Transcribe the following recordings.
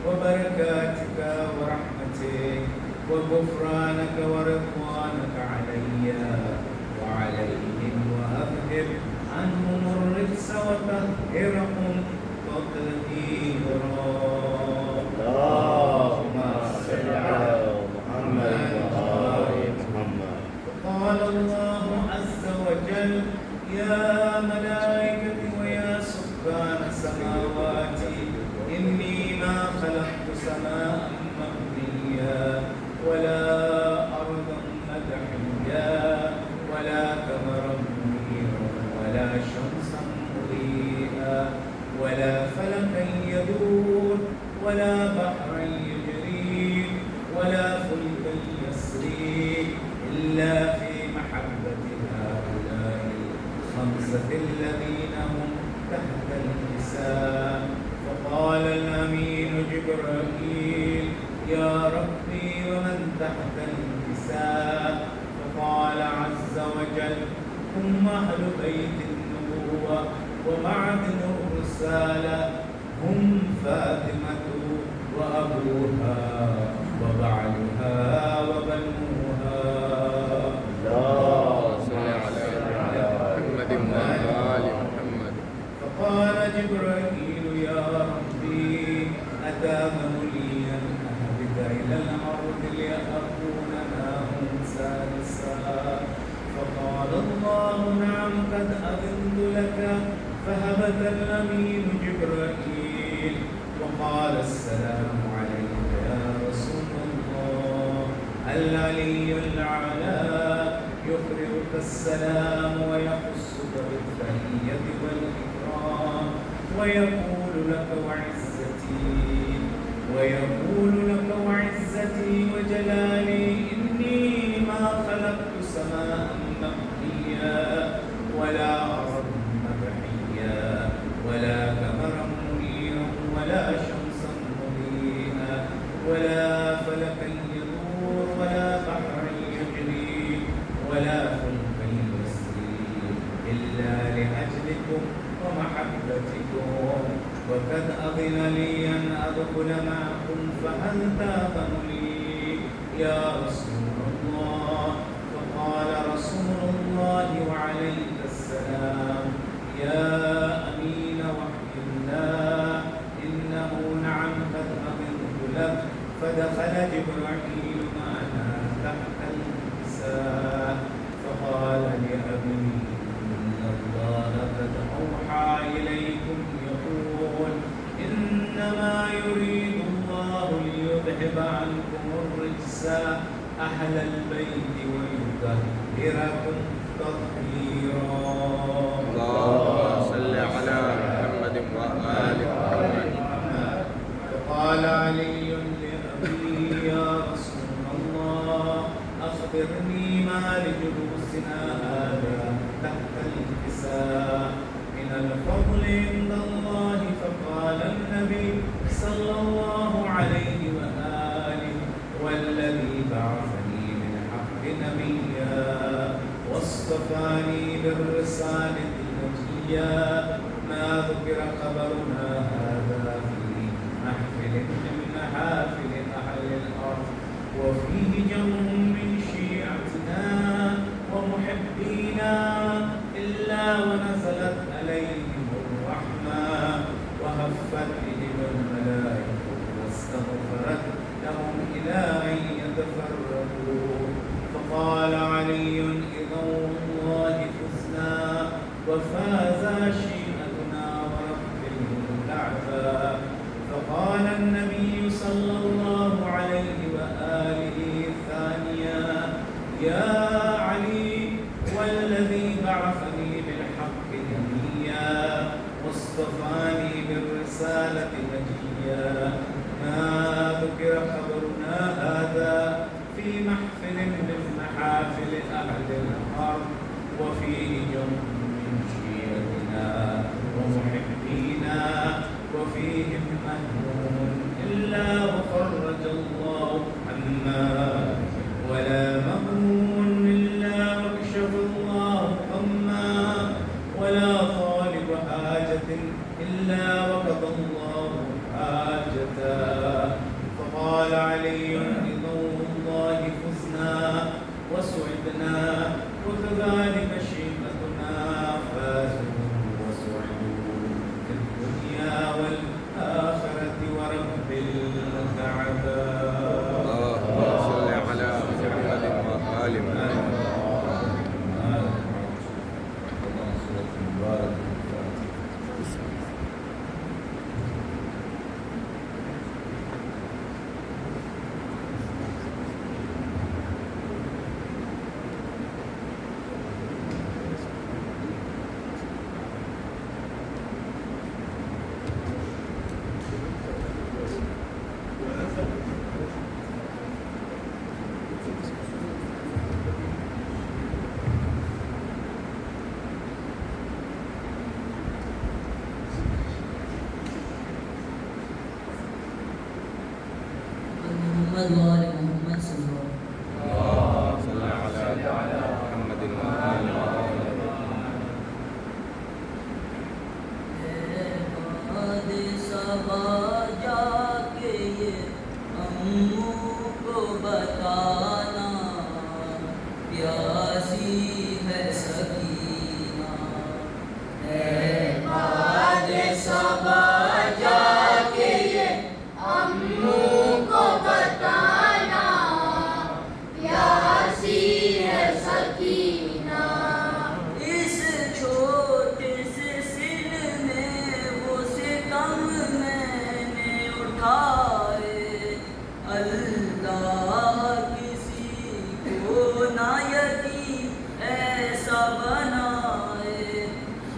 وبركاتك ورحمتك وغفرانك ورضوانك علي وعليهم، وأذهب عنهم الرجس وطهرهم تطهيرا. اللهم صل على محمد وآل محمد. قال الله عز وجل: يا ملائكتي ويا سكان سماواتي إني ما خلقت سماء مبنيا ولا أرضا مدحيا ولا قمرا منيرا ولا شمسا مضيئا ولا فلكا يدور ولا بحرا يجري ولا فلكا يسري إلا في محبة هؤلاء الخمسة الذين هم تحت الحساب. فقال الأمين جبرائيل: يا ربي ومن تحت الحساب؟ فقال عز وجل: هم أهل بيت النبوة ومعدن الرسالة، هم فاطمة وأبوها وبعلها وبنوها. اللهم صل على محمد وآل محمد. فقال جبرائيل: يا ربي أتامن لي أن أهبط إلى الأرض لأكون معهم سادسا؟ فقال الله: نعم قد أذنت لك. فهبط الأمين جبرائيل وقال: السلام عليك يا رسول الله. العلي الأعلى يقرئك السلام ويخصك بالتحية والإكرام ويقول لك وعزتي وجلالي إني ما خلقت سماء مبنيا ولا أرض مبحيا ولا قمرا منيرا ولا شمسا مضيئا ولا فلكا يدور ولا بحرا يجري ولا فلكا يسري إلا لأجلكم ومحبتكم، وقد أذن لي أن أدخل معكم فهل تأذن لي يا رسول الله؟ فقال رسول الله وعليك السلام: يا أمين وحي الله، إنه نعم قد أذنت لك. فدخل جبرائيل معنا تحت الحساب فقال لأبي: إن الله قد أوحى إليكم يقول: إنما يريد الله ليذهب عنكم الرجس أهل البيت ويطهركم تطهيرا. اللهم صل على محمد وآل محمد. فقال علي لأبي: يا رسول الله أخبرني ما لجلوسنا هذا تحت الحساب من الفضل عند الله. فقال النبي صلى الله عليه وآله: والذي بعثني من حق نبيا واصطفاني بالرسالة النجية ما ذكر خبرنا هذا في محفل من محافل أهل الأرض وفيه جمع من شيعتنا ومحبينا إلا ونزلت عليهم الرحمة وهفت بهم الملائكة واستغفرت لهم إلى أن يتفرقوا. فقال علي: إذا والله فزنا وفاز شيعتنا ورب الكعبة. فقال النبي صلى الله عليه وآله ثانيا: يا علي والذي بعثني بالحق نبيا واصطفاني بالرسالة نجيا ما ذكر خبرنا هذا في محفل من محافل أهل الأرض وفيه جمع من شيعتنا ومحبينا وفيهم مهموم إلا وفرج الله عنا ولا مهموم إلا وكشف الله عما ولا طالب حاجة إلا وقضى الله حاجة محمد وآل محمد صلی اللہ صلی علی محمد وآل محمد. باد صبا جا کے یہ اموں کو بتانا پیاسی ہے سکینہ. باد صبا جا کے یہ اموں کو بتانا پیاسی ہے سکینہ. اس چھوٹے سے سن میں وہ ستم میں نے اٹھائے. اللہ کسی کو نہ یتیم ایسا بنائے.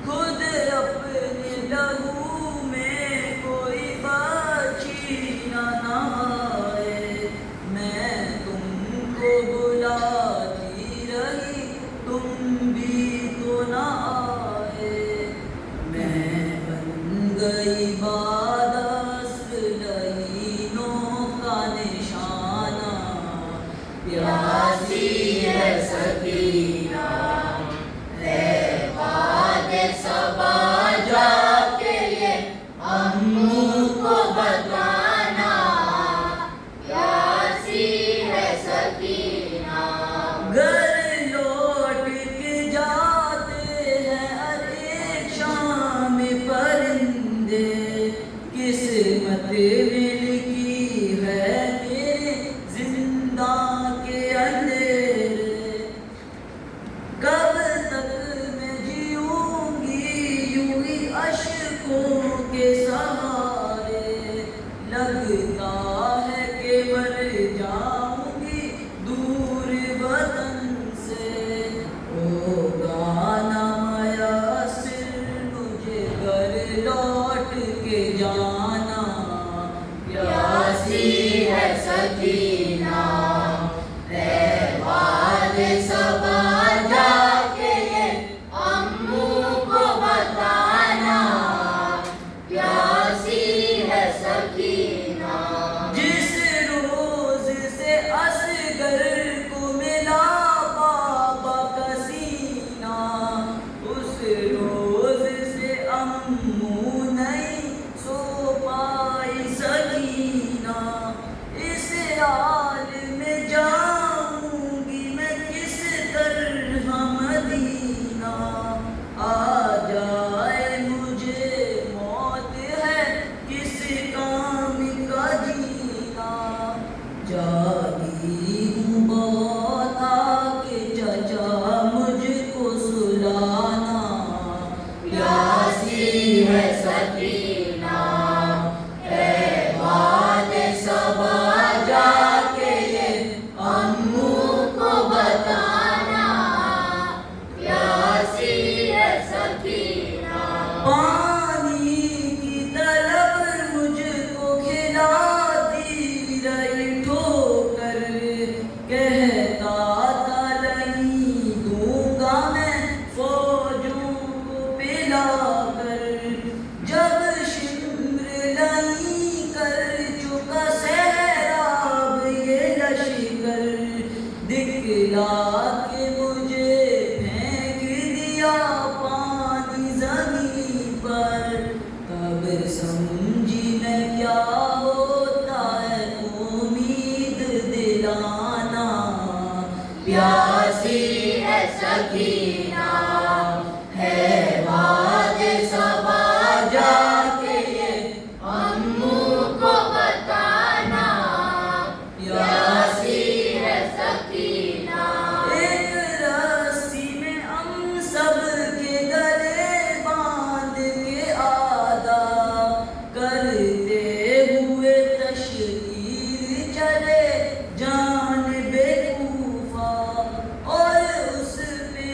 خود اپنے لہو میں کوئی بچی نہ نہائے. میں تم کو بلاتی رہی تم بھی تو نہ آئے. میں بن گئی باد اسلحینوں کا نشانہ پیاسی ہے سکینہ. ہے باد صبا جا کے یہ اموں کو بتانا پیاسی ہے سکینہ. گھر لوٹ کے جاتے ہیں ہر ایک شام پرندے. قسمت ملکی ہے میرے زنداں کے اندھیرے. کب تک میں جیوں گی یوں ہی اشکوں کے سہارے. لگتا ہے کہ مر جاؤں گی دور وطن سے. ہوگا نہ میسر مجھے گھر لوٹ کے جانا پیاسی ہے سکینہ. ہے باد صبا جا کے یہ اموں کو بتانا پیاسی ہے سکینہ. جس روز سے اصغر کو ملا بابا کا سینہ اس روز سے اموں نہیں سو پائی سکینہ. اس حال میں جاؤں گی میں کس طرح مدینہ. آ جائے مجھے موت ہے کس کام کا جینا. جاگی ہوں بہت آ کے چچا مجھ کو سلانا پیاسی ہے سکینہ. ہے باد صبا جا کے یہ اموں کو بتانا پیاسی ہے سکینہ. پانی کی طلب مجھ کو کھلاتی رہی ٹھوکر. کہتا تھا نہیں دوں گا میں فوجوں کو پلا کر. جب شمر نہیں کر چکا سیراب یہ لشکر دکھلا کے مجھے پھینک دیا پانی زمین پر. تب سمجھی میں کیا ہوتا ہے امید دلانا پیاسی ہے سکینہ. ہے باد صبا جا کے یہ اموں کو بتانا پیاسی ہے سکینہ. ایک رسی میں ہم سب کے گلے باندھ کے آدھا کرتے ہوئے تشریف چلے جانب کوفہ. اور اس پہ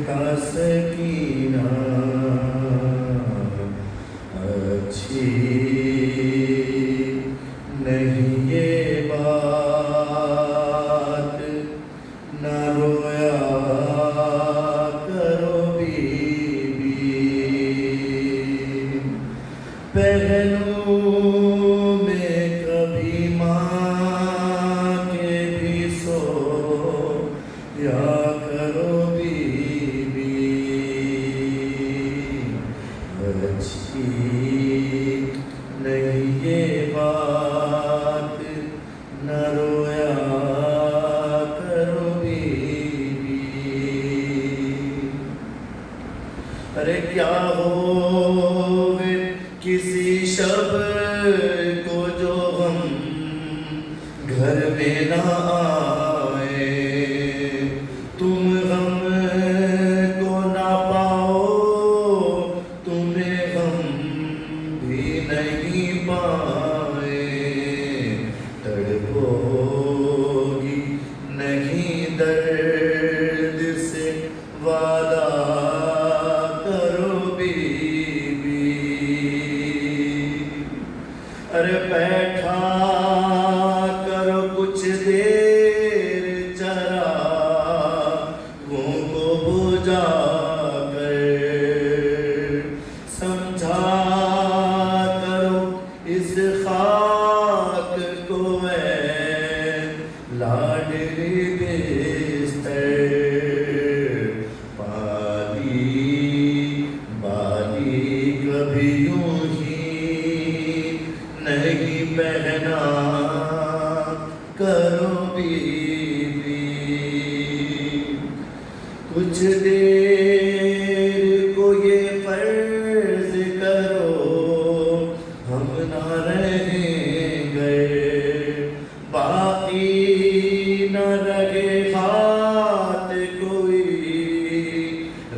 کا سکینہ اچھی نہیں یہ بات، نہ رویا کرو بیوی، پہلو میں کبھی ماں کے بھی سو یا کرو بیوی، اچھی نہیں یہ بات، نہ رویا کرو بیوی۔ ارے کیا ہوئے کسی شب کو جو ہم گھر میں نہ آئے، تم غم کو نہ پاؤ، تمہیں غم بھی نہیں پائے، تڑپو گی نہیں درد سے وعدہ کرو بیوی، ارے بیٹھا کرو کچھ دیر چراغوں کو بجھا کر، سمجھا کرو اس خاک کو اے لاڈلی بستر، بالی کبھی یوں ہی نہیں پہنا کرو بیوی، کچھ دیر کو یہ فرض کرو ہم نہ رہیں گے، باقی نہ رہے ہاتھ کوئی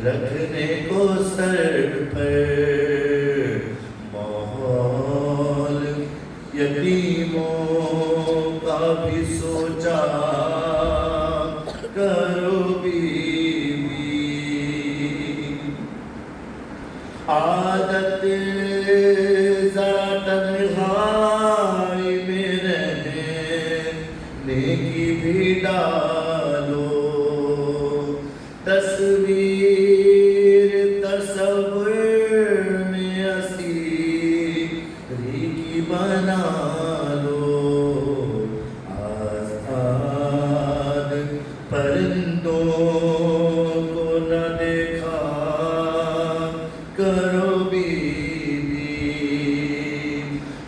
رکھنے کو سر پر، ماحول یتیموں کا بھی سوچا کرو بیوی، عادت ذرا تنہائی میں رہنے کی بھی ڈالو، تصویر تصور میں اسیری کی بنا لو، آزاد پرندوں کو نہ دیکھا کرو بیوی،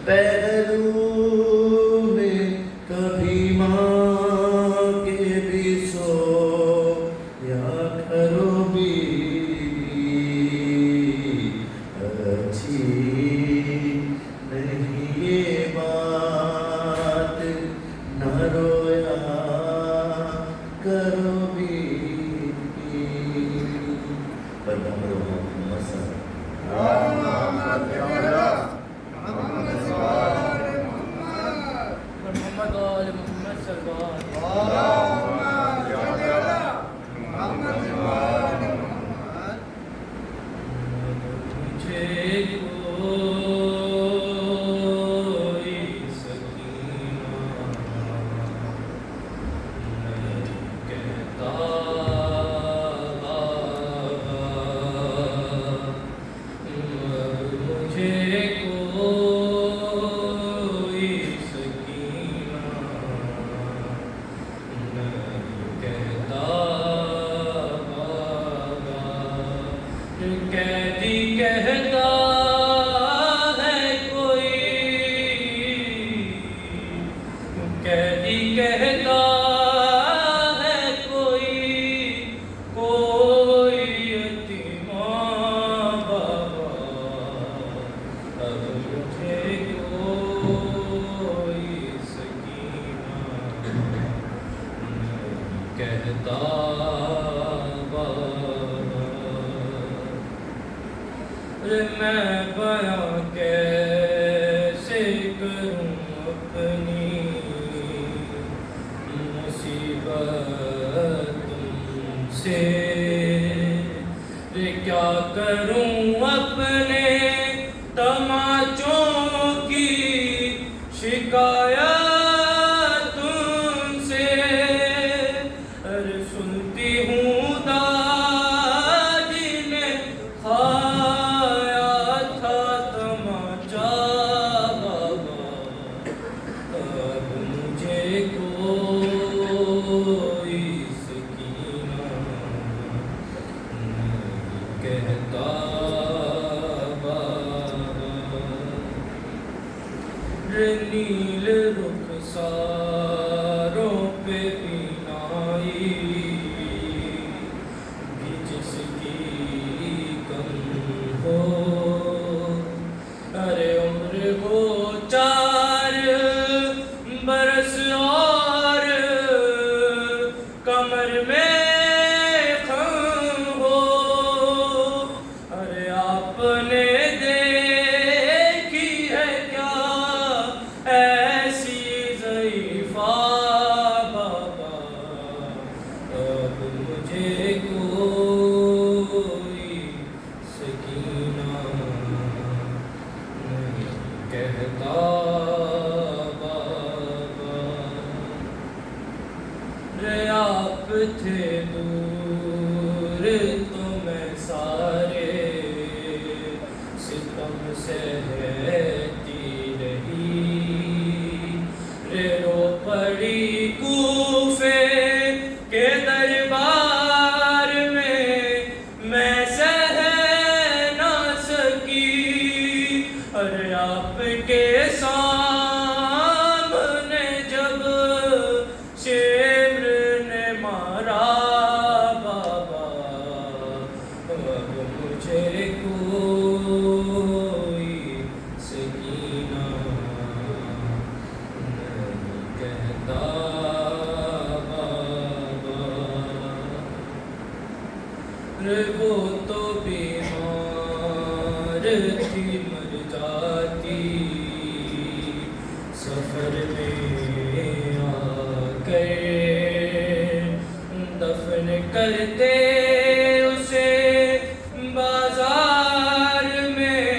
پہلو میں کبھی ماں کے بھی سو یا کرو بیوی، اچھی نہیں یہ بات، نہ رویا کرو بیوی، پر محمد صلی محمد آل محمد صلی اللہ مجھے کوئی سکینہ نہیں کہتا، مجھے کوئی سکینہ نہیں کہتا، قیدی کہتا ہے کوئی، قیدی کہتا ہے کوئی، کوئی یتیماں بابا، اب مجھے کوئی سکینہ نہیں کہتا بابا، میں بیاں کیسے کروں اپنی مصیبت تم سے، کیا کروں اپنے تماچوں کی شکایت تم سے، ارے سنتی ہوں دادی نے کھایا تھا تماچا بابا، اب مجھے کوئی سکینہ نہیں کہتا نیل رخساروں پہ بینائی بھی جس کی کم ہو، ارے عمر ہو 4 برس اور کمر میں خم ہو، ارے آپ نے دیکھی ہے کیا ایسی ضعیفہ بابا، اب مجھے کوئی سکینہ نہیں کہتا بابا، رے آپ تھے دور تو میں سارے ستم سہتی رہی، رے رو پڑی کوفے کے دربار میں سہ نہ سکی، ارے آپ کے سامنے جب شمر نے مارا بابا، اب مجھے کوئی سکینہ نہیں کہتا بابا، رے وہ تو بیمار تھی مر جاتی، سفر میں آ کر دفن کرتے اسے بازار میں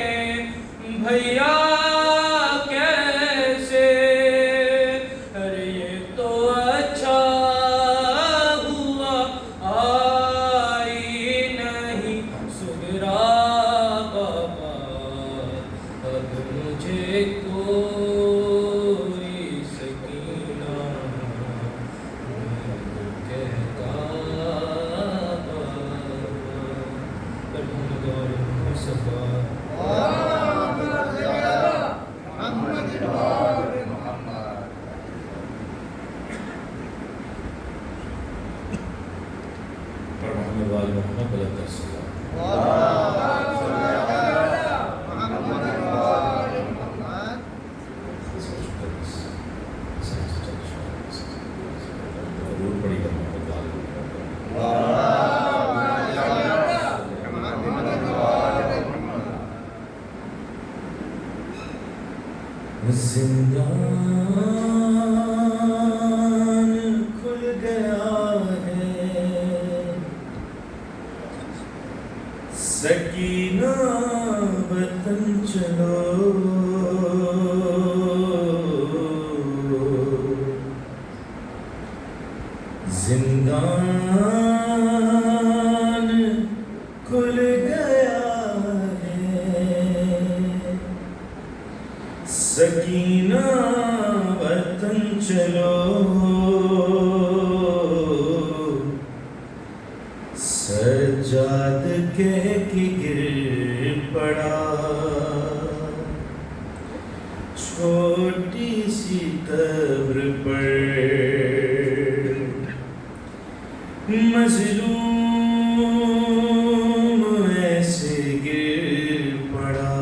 بھیا کیسے، ارے یہ تو اچھا ہوا آئی نہیں سغرا بابا، اب مجھے کوئی سکینہ نہیں کہتا بابا، محمد اور مصطفیٰ پر محمد وآل محمد بلند السلام. ضرور پڑھی گا محمد وآل محمد. زندان کھل گیا ہے، سکینہ وطن چلو، زندان کھل گیا ہے، سکینہ وطن چلو، سجاد کہہ کے گر پڑا، چھوٹی سی قبر پر مظلوم ایسے گر پڑا،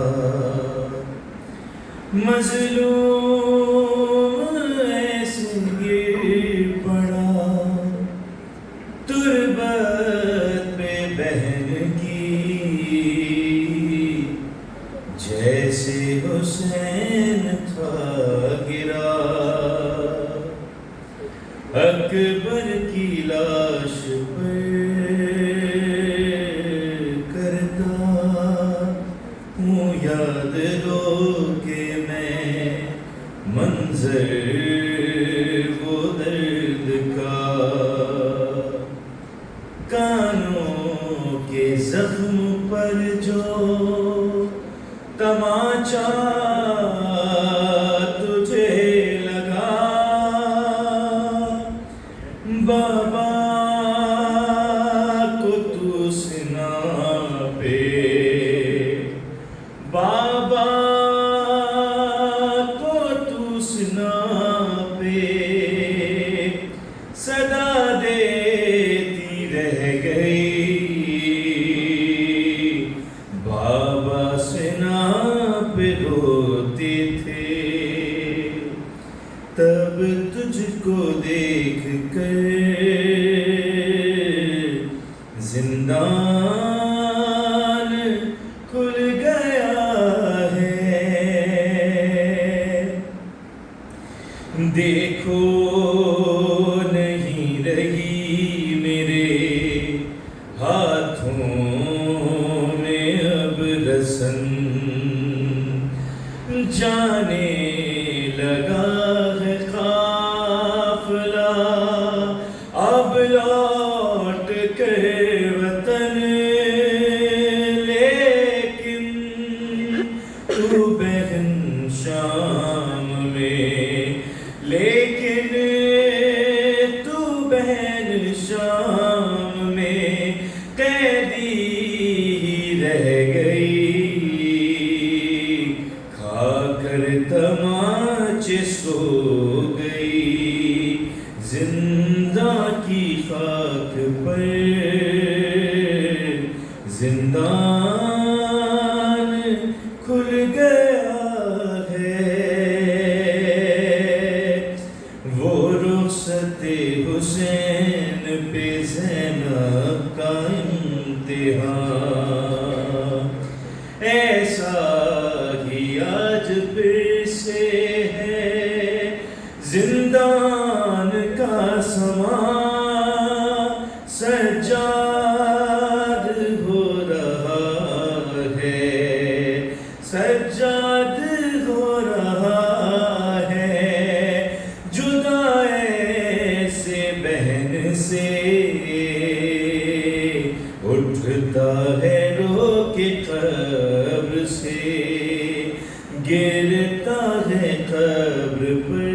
مظلوم ایسے گر پڑا، تربت پہ بہن کی جیسے حسین تھا گرا، اکبر کی لاش پر کر زخم پر جو تماچا تجھے لگا بابا کو تو سنا پہ بابا کو تو سنا پہ صدا دیتی رہ گئی بابا سنا پہ روتے تھے تب تجھ کو دیکھ کر زندان کھل گیا ہے دیکھو نہیں رہی میرے ہاتھوں میں اب رسن جانے لگا ہے قافلہ اب لوٹ کر وطن لیکن تو بہن شام میں لیکن تو بہن شام میں قیدی رہ گئی کھا کر تماچے سو گئی زندہ کی خاک پر زندان کھل گیا ہے وہ رخصت حسین پہ زینب کا امتحان ایسا ہی آج پھر سے ہے زندان کا سما سجاد ہو رہا ہے سجاد ہو رہا ہے جدا ایسے بہن سے اٹھتا ہے رو کے قبر سے گرتا ہے قبر پر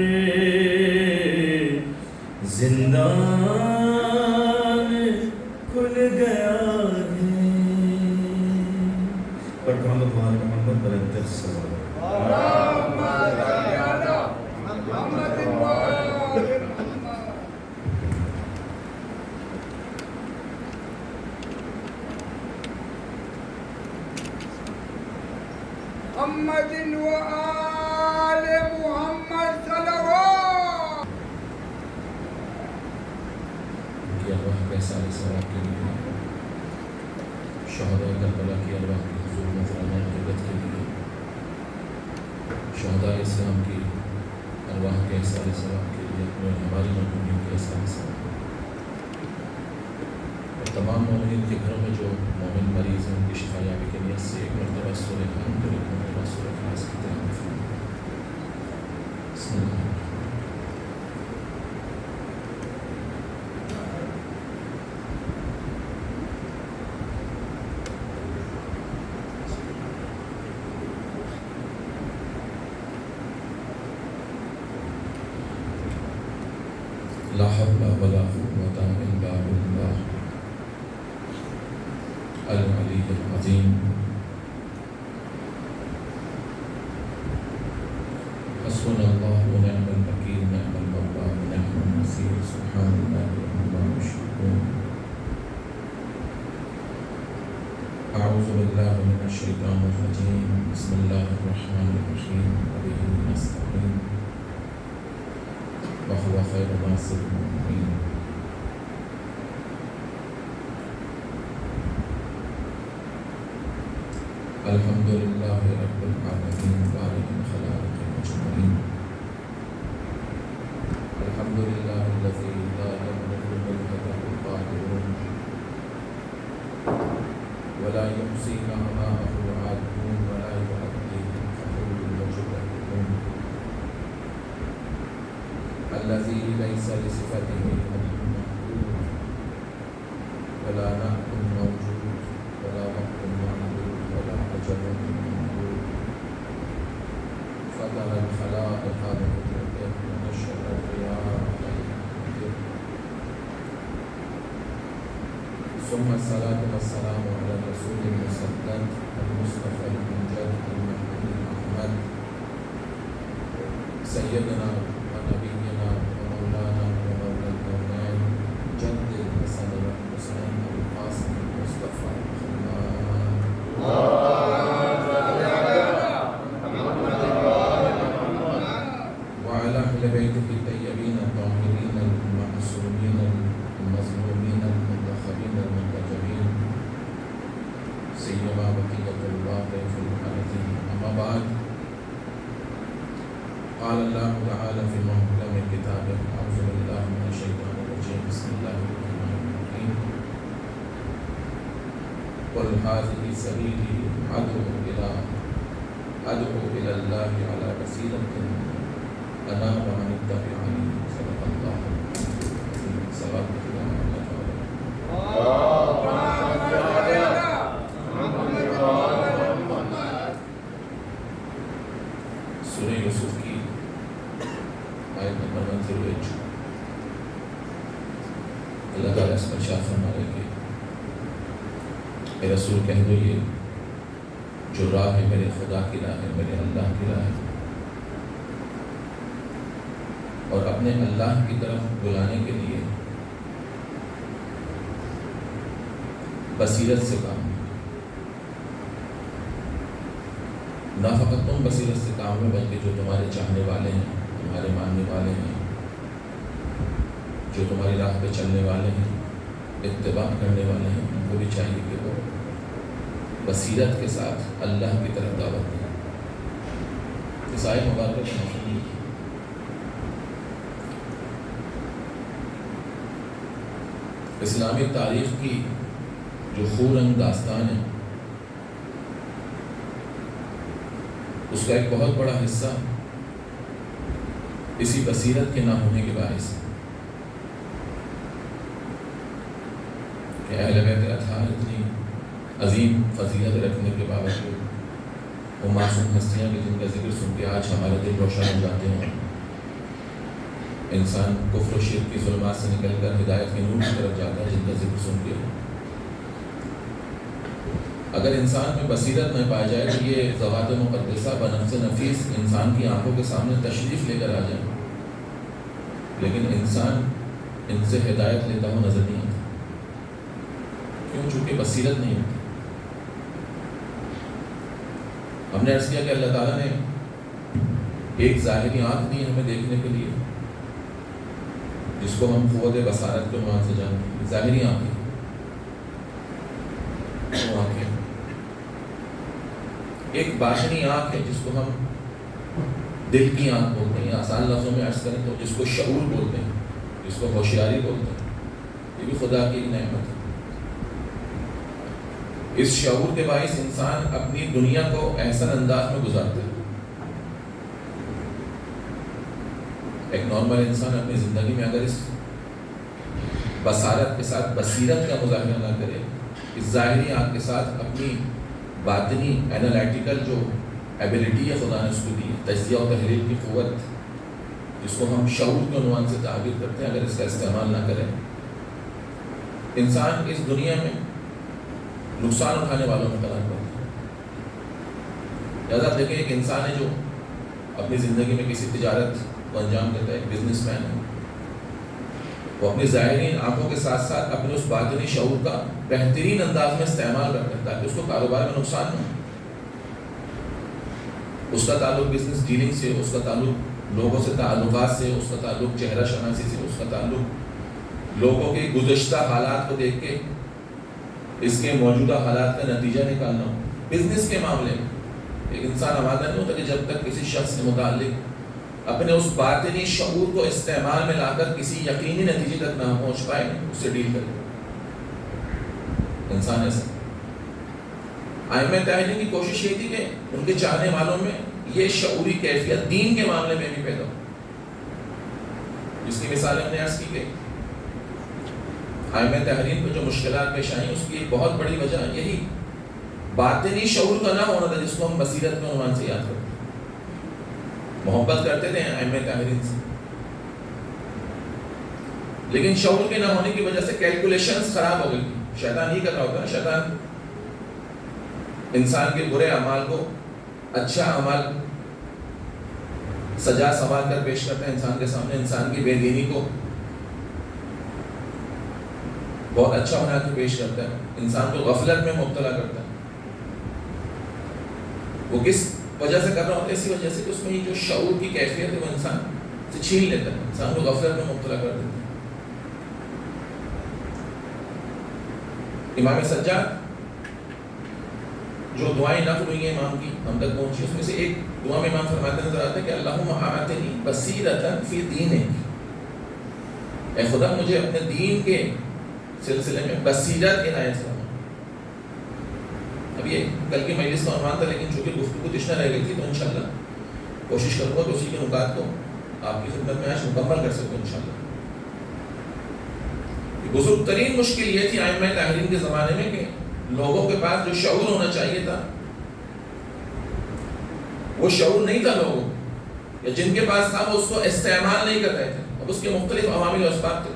زندان کھل گیا ہے پر محمد برکت سوال محمد وآل محمد صلوات کی ارواح کے سارے ثواب کے لیے شہداء کربلا کی ارواح کی حضور نذرانہ عقیدت کے لیے شہداء اسلام کی ارواح کے سارے ثواب کے لیے اپنے ہماری مرحومین کے سارے ثواب اور تمام مومنین کے گھروں میں جو مومن مریض ہیں ان کی شفا یابی کے نیت سے ایک مرتبہ سورہ الحمد اور ایک مرتبہ سورہ اخلاص کی تلاوت فرمائیں بسم اللہ لا حول ولا قوة إلا بالله العلي العظيم حسبنا الله ونعم الوكيل نعم المولى ونعم النصير سبحان الله وما يشركون أعوذ بالله من الشيطان الرجيم بسم الله الرحمن الرحيم وبه نستعين وهو خير ناصر المؤمنين الحمد لله رب العالمين بارئ الخلائق أجمعين الحمد لله الذي لا يملك ملكته القادرون ولا يحصي نعماءه عادون ولا يؤدي حقه المجتهدون الذي ليس لصفته مدح محدود ولا نعت موجود شر فضل الخلائق بقدرته ونشر الرياح ثم الصلاة والسلام على الرسول المسدد المصطفى المنجد المحمود الأحمد سيدنا ونبينا ومولانا ومولى الكونين جد الحسن والحسين القاسم المصطفى وعلى أهل بيته الطيبين الطاهرين المعصومين المظلومين المنتخبين المنتجبين سيما بقية الله في الأرض. أما بعد، قال الله تعالى في محكم كتابه: أعوذ بالله من الشيطان الرجيم، بسم الله الرحمن الرحيم. قل هذه سبيلي أدعو إلى الله على بصيرة أنا ومن اتبعني. صدق الله العظيم. صلاة الله سورہ یوسف کی آیت نمبر 108 اللہ تعالیٰ اس پر ارشاد فرما رہے کہ اے رسول کہہ دو یہ جو راہ ہے میرے خدا کی راہ ہے، میرے اللہ کی راہ ہے، اور اپنے اللہ کی طرف بلانے کے لیے بصیرت سے کام لو۔ نہ فقط تم بصیرت سے کام لو بلکہ جو تمہارے چاہنے والے ہیں، تمہارے ماننے والے ہیں، جو تمہاری راہ پہ چلنے والے ہیں، اتباع کرنے والے ہیں، ان کو بھی چاہیے کہ وہ بصیرت کے ساتھ اللہ کی طرف دعوت دیں۔ اس آیت مبارکہ کا مفہوم یہ ہے۔ اسلامی تاریخ کی جو خورنگ داستان ہے اس کا ایک بہت بڑا حصہ اسی بصیرت کے نہ ہونے کے باعث ہے کہ اہل بیت اطہار اتنی عظیم فضیلت رکھنے کے باوجود وہ معصوم ہستیاں کہ جن کا ذکر سن کے آج ہمارے دل روشن ہو جاتے ہیں، انسان کفر و شرک کی ظلمات سے نکل کر ہدایت کے نور کی طرف جاتا ہے، جن کا ذکر سن کے اگر انسان میں بصیرت نہ پائی جائے تو یہ ذوات مقدسہ بنفس نفیس انسان کی آنکھوں کے سامنے تشریف لے کر آ جائے، لیکن انسان ان سے ہدایت لیتا ہوا نظر نہیں آتا، کیوں؟ چونکہ بصیرت نہیں ہوتی۔ ہم نے عرض کیا کہ اللہ تعالیٰ نے ایک ظاہری آنکھ دی ہمیں دیکھنے کے لیے، جس کو ہم قوت بصارت کے عنوان سے جانتے ہیں، ظاہری آنکھیں، وہ آنکھیں۔ ایک باطنی آنکھ ہے جس کو ہم دل کی آنکھ بولتے ہیں، آسان لفظوں میں عرض کریں تو جس کو شعور بولتے ہیں، جس کو ہوشیاری بولتے ہیں، یہ بھی خدا کی نعمت ہے۔ اس شعور کے باعث انسان اپنی دنیا کو احسن انداز میں گزارتا ہے۔ ایک نارمل انسان اپنی زندگی میں اگر اس بصارت کے ساتھ بصیرت کا مظاہرہ نہ کرے، اس ظاہری آنکھ کے ساتھ اپنی باطنی اینالائٹیکل جو ایبیلٹی ہے خدا نے اس کو دی، تجزیہ و تحلیل کی قوت، جس کو ہم شعور کے عنوان سے تعبیر کرتے ہیں، اگر اس کا استعمال نہ کریں، انسان اس دنیا میں نقصان اٹھانے والوں میں قرار پاتا ہے۔ لہٰذا دیکھیں ایک انسان ہے جو اپنی زندگی میں کسی تجارت کو انجام دیتا ہے، ایک بزنس مین ہے، وہ اپنی ظاہری آنکھوں کے ساتھ ساتھ اپنے اس باطنی شعور کا بہترین انداز میں استعمال کرتا ہے تاکہ اس کو کاروبار میں نقصان نہ ہو۔ اس کا تعلق بزنس ڈیلنگ سے، اس کا تعلق لوگوں سے تعلقات سے، اس کا تعلق چہرہ شناسی سے، اس کا تعلق لوگوں کے گزشتہ حالات کو دیکھ کے اس کے موجودہ حالات کا نتیجہ نکالنا ہو۔ بزنس کے معاملے میں ایک انسان آمادہ نہیں ہوتا کہ جب تک کسی شخص سے متعلق اپنے اس باطنی شعور کو استعمال میں لا کر کسی یقینی نتیجے تک نہ پہنچ پائے، اس سے ڈیل کرے۔ انسان ایسا ائمہ تحلیل کی کوشش یہ تھی کہ ان کے چاہنے والوں میں یہ شعوری کیفیت دین کے معاملے میں بھی پیدا ہو، جس کی مثال ہم نے عرض کی کہ ائمہ تحریر میں جو مشکلات پیش آئیں اس کی ایک بہت بڑی وجہ یہی باطنی شعور کا نہ ہونا تھا جس کو ہم بصیرت کے عنوان سے یاد کرتے ہیں. محبت کرتے تھے ائمہ طاہرین سے، لیکن شعور کے نہ ہونے کی وجہ سے کیلکولیشنز خراب ہو گئی. شیطان ہی کر رہا ہوتا ہے، شیطان انسان کے برے اعمال کو اچھا اعمال سجا سنوار کر پیش کرتا ہے انسان کے سامنے. انسان کی بے دینی کو بہت اچھا بنا کے پیش کرتا ہے، انسان کو غفلت میں مبتلا کرتا ہے. وہ کس وجہ سے کر رہا ہوتا ہے؟ اسی وجہ سے کہ اس میں یہ جو شعور کی کیفیت ہے وہ انسان سے چھین لیتا ہے، انسان کو غفلت میں مبتلا کر دیتا ہے. امام سجاد جو دعائیں نقل ہوئی ہیں امام کی ہم تک پہنچی، اس میں سے ایک دعا میں امام فرماتے نظر آتا ہے کہ اللہم آتنی بصیرۃ فی دینک، اے خدا مجھے اپنے دین کے سلسلے میں بصیرت عنایت فرما. اب یہ کل کی مجلس کا عنوان تھا، لیکن چونکہ گفتگو تشنہ رہ گئی تھی تو انشاءاللہ کوشش کروں گا کہ اسی کے نکات کو آپ کی خدمت میں آج مکمل کر سکوں انشاءاللہ. بزرگ ترین مشکل یہ تھی ائمہ طاہرین کے زمانے میں کہ لوگوں کے پاس جو شعور ہونا چاہیے تھا وہ شعور نہیں تھا لوگوں، یا جن کے پاس تھا وہ اس کو استعمال نہیں کر رہے تھے. اب اس کے مختلف عوامل و اسباب تھے.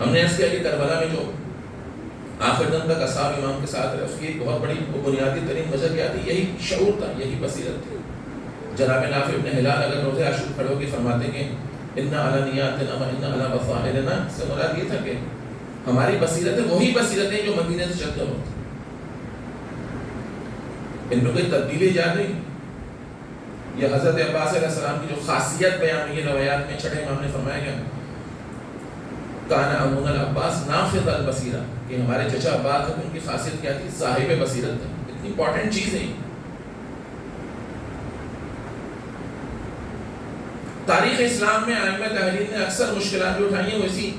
ہم نے اس کیا کہ کربلا میں جو آخر دم تک اصحاب امام کے ساتھ رہے، اس کی ایک بہت بڑی بنیادی ترین وجہ کیا تھی؟ یہی شعور تھا، یہی بصیرت تھی. جناب نافع ابن ہلال اگر روزے عاشور کھڑے ہو کے فرماتے کہ انا علی نیاتنا و انا علی بصائرنا، سے مراد یہ تھا کہ ہماری بصیرتیں وہی بصیرتیں جو مدینے سے چل کر ہوتی، ان میں کوئی تبدیلی ایجاد نہیں. یہ حضرت عباس علیہ السلام کی جو خاصیت بیان ہوئی ہے روایات میں، چھٹے امام نے فرمایا کہ کان ابونا العباس نافذ البصیرہ، کہ ہمارے چچا عباس ان کی خاصیت کیا تھی؟ صاحب بصیرت تھے. اتنی امپورٹنٹ چیز ہے. تاریخ اسلام میں ائمہ طاہرین نے اکثر مشکلات جو اٹھائی ہیں وہ اسی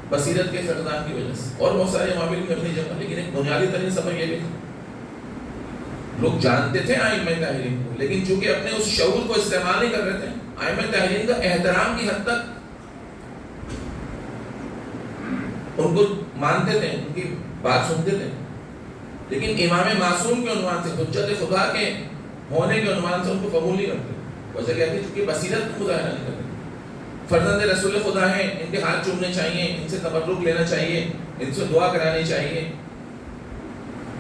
بصیرت کے فقدان کی وجہ سے، اور بہت سارے عوامل بھی اپنی جگہ، لیکن ایک بنیادی ترین سبب یہ بھی تھا لوگ جانتے تھے ائمہ طاہرین کو، لیکن چونکہ اپنے اس شعور کو استعمال نہیں کر رہے تھے. ائمہ طاہرین کا احترام کی حد تک ان کو مانتے تھے، ان کی بات سنتے تھے، لیکن امام معصوم کے عنوان سے، حجت خدا کے ہونے کے عنوان سے ان کو قبول نہیں کرتے. وجہ کیا تھی؟ چونکہ بصیرت کو مظاہرہ نہیں کرتے. فرزند رسول خدا ہیں، ان کے ہاتھ چومنے چاہیے، ان سے تبرک لینا چاہیے، ان سے دعا کرانی چاہیے،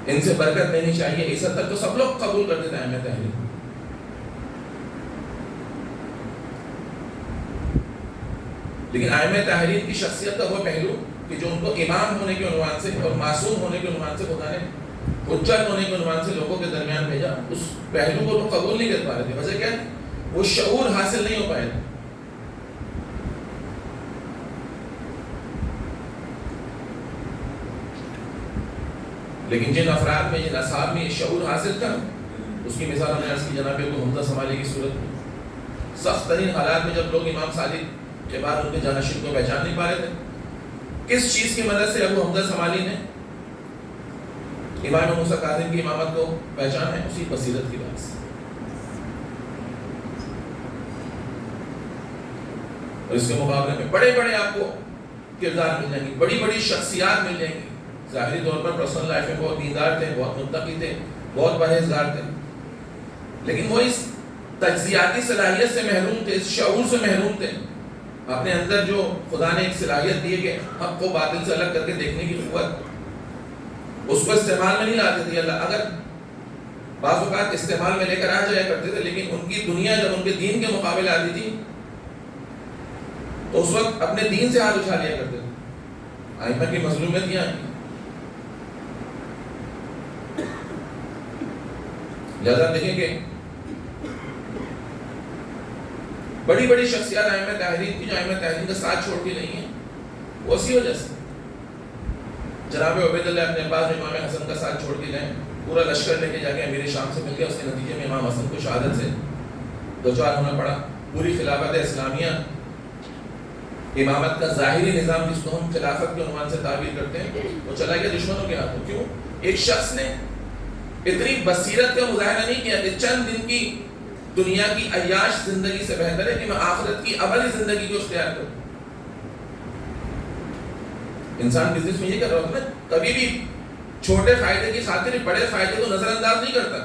ان سے برکت لینی چاہیے. اس حد تک تو سب لوگ قبول کرتے تھے ائمہ طاہرین. لیکن ائمہ طاہرین کی شخصیت کا وہ پہلو کہ جو ان کو امام ہونے کے عنوان سے اور معصوم ہونے کے عنوان سے خدا نے حجت ہونے کے عنوان سے لوگوں کے درمیان بھیجا، اس پہلو کو لوگ قبول نہیں کر پا رہے تھے. وجہ کیا ہے؟ وہ شعور حاصل نہیں ہو پائے. لیکن جن افراد میں، جن اصحاب میں یہ شعور حاصل تھا، اس کی مثال ہم نے عرض کی جناب ابو حمزہ سمالی کی صورت میں. سخت ترین حالات میں جب لوگ امام صادق کے بعد ان کے جانشین کو پہچان نہیں پا رہے تھے، کس چیز کی مدد سے ابو حمزہ سمالی نے امام موسیٰ کاظم کی امامت کو پہچانا ہے؟ اسی بصیرت کی بات سے. اور اس کے مقابلے میں بڑے بڑے آپ کو کردار مل جائیں گے، بڑی بڑی شخصیات مل جائیں گی. ظاہری طور پر پرسنل لائف میں بہت دیندار تھے، بہت متقی تھے، بہت پرہیزگار تھے، لیکن وہ اس تجزیاتی صلاحیت سے محروم تھے، اس شعور سے محروم تھے. اپنے اندر جو خدا نے ایک صلاحیت دی ہے کہ حق کو باطل سے الگ کر کے دیکھنے کی قوت، اس کو استعمال میں نہیں لاتے تھے. اللہ اگر بعض اوقات استعمال میں لے کر آ جایا کرتے تھے، لیکن ان کی دنیا جب ان کے دین کے مقابلے آتی تھی تو اس وقت اپنے دین سے ہاتھ اٹھا لیا کرتے تھے. ائمہ کی مظلومیت یہاں ہے. لہذا دیکھیں کہ بڑی بڑی شخصیات ائمہ طاہرین کی جو ائمہ طاہرین کا ساتھ چھوڑ کے نہیں ہیں، وہ اسی وجہ سے. جناب عبید اللہ ابن عباس جو امام حسن کا ساتھ چھوڑ کے گئے، پورا لشکر لے کے جا کے امیر شام سے مل گیا، اس کے نتیجے میں امام حسن کو شہادت سے دوچار ہونا پڑا. پوری خلافت اسلامیہ، امامت کا ظاہری نظام جس کو ہم خلافت کے عنوان سے تعبیر کرتے ہیں، وہ چلا گیا دشمنوں کے ہاتھوں. کیوں؟ ایک شخص نے اتنی بصیرت کا مظاہرہ نہیں کیا کہ چند دن کی دنیا کی عیاش زندگی سے بہتر ہے کہ میں آخرت کی ابدی زندگی کو اختیار کروں. انسان بزنس میں یہ کر رہا ہوتا ہے نا، کبھی بھی چھوٹے فائدے کی خاطر بڑے فائدے کو نظر انداز نہیں کرتا.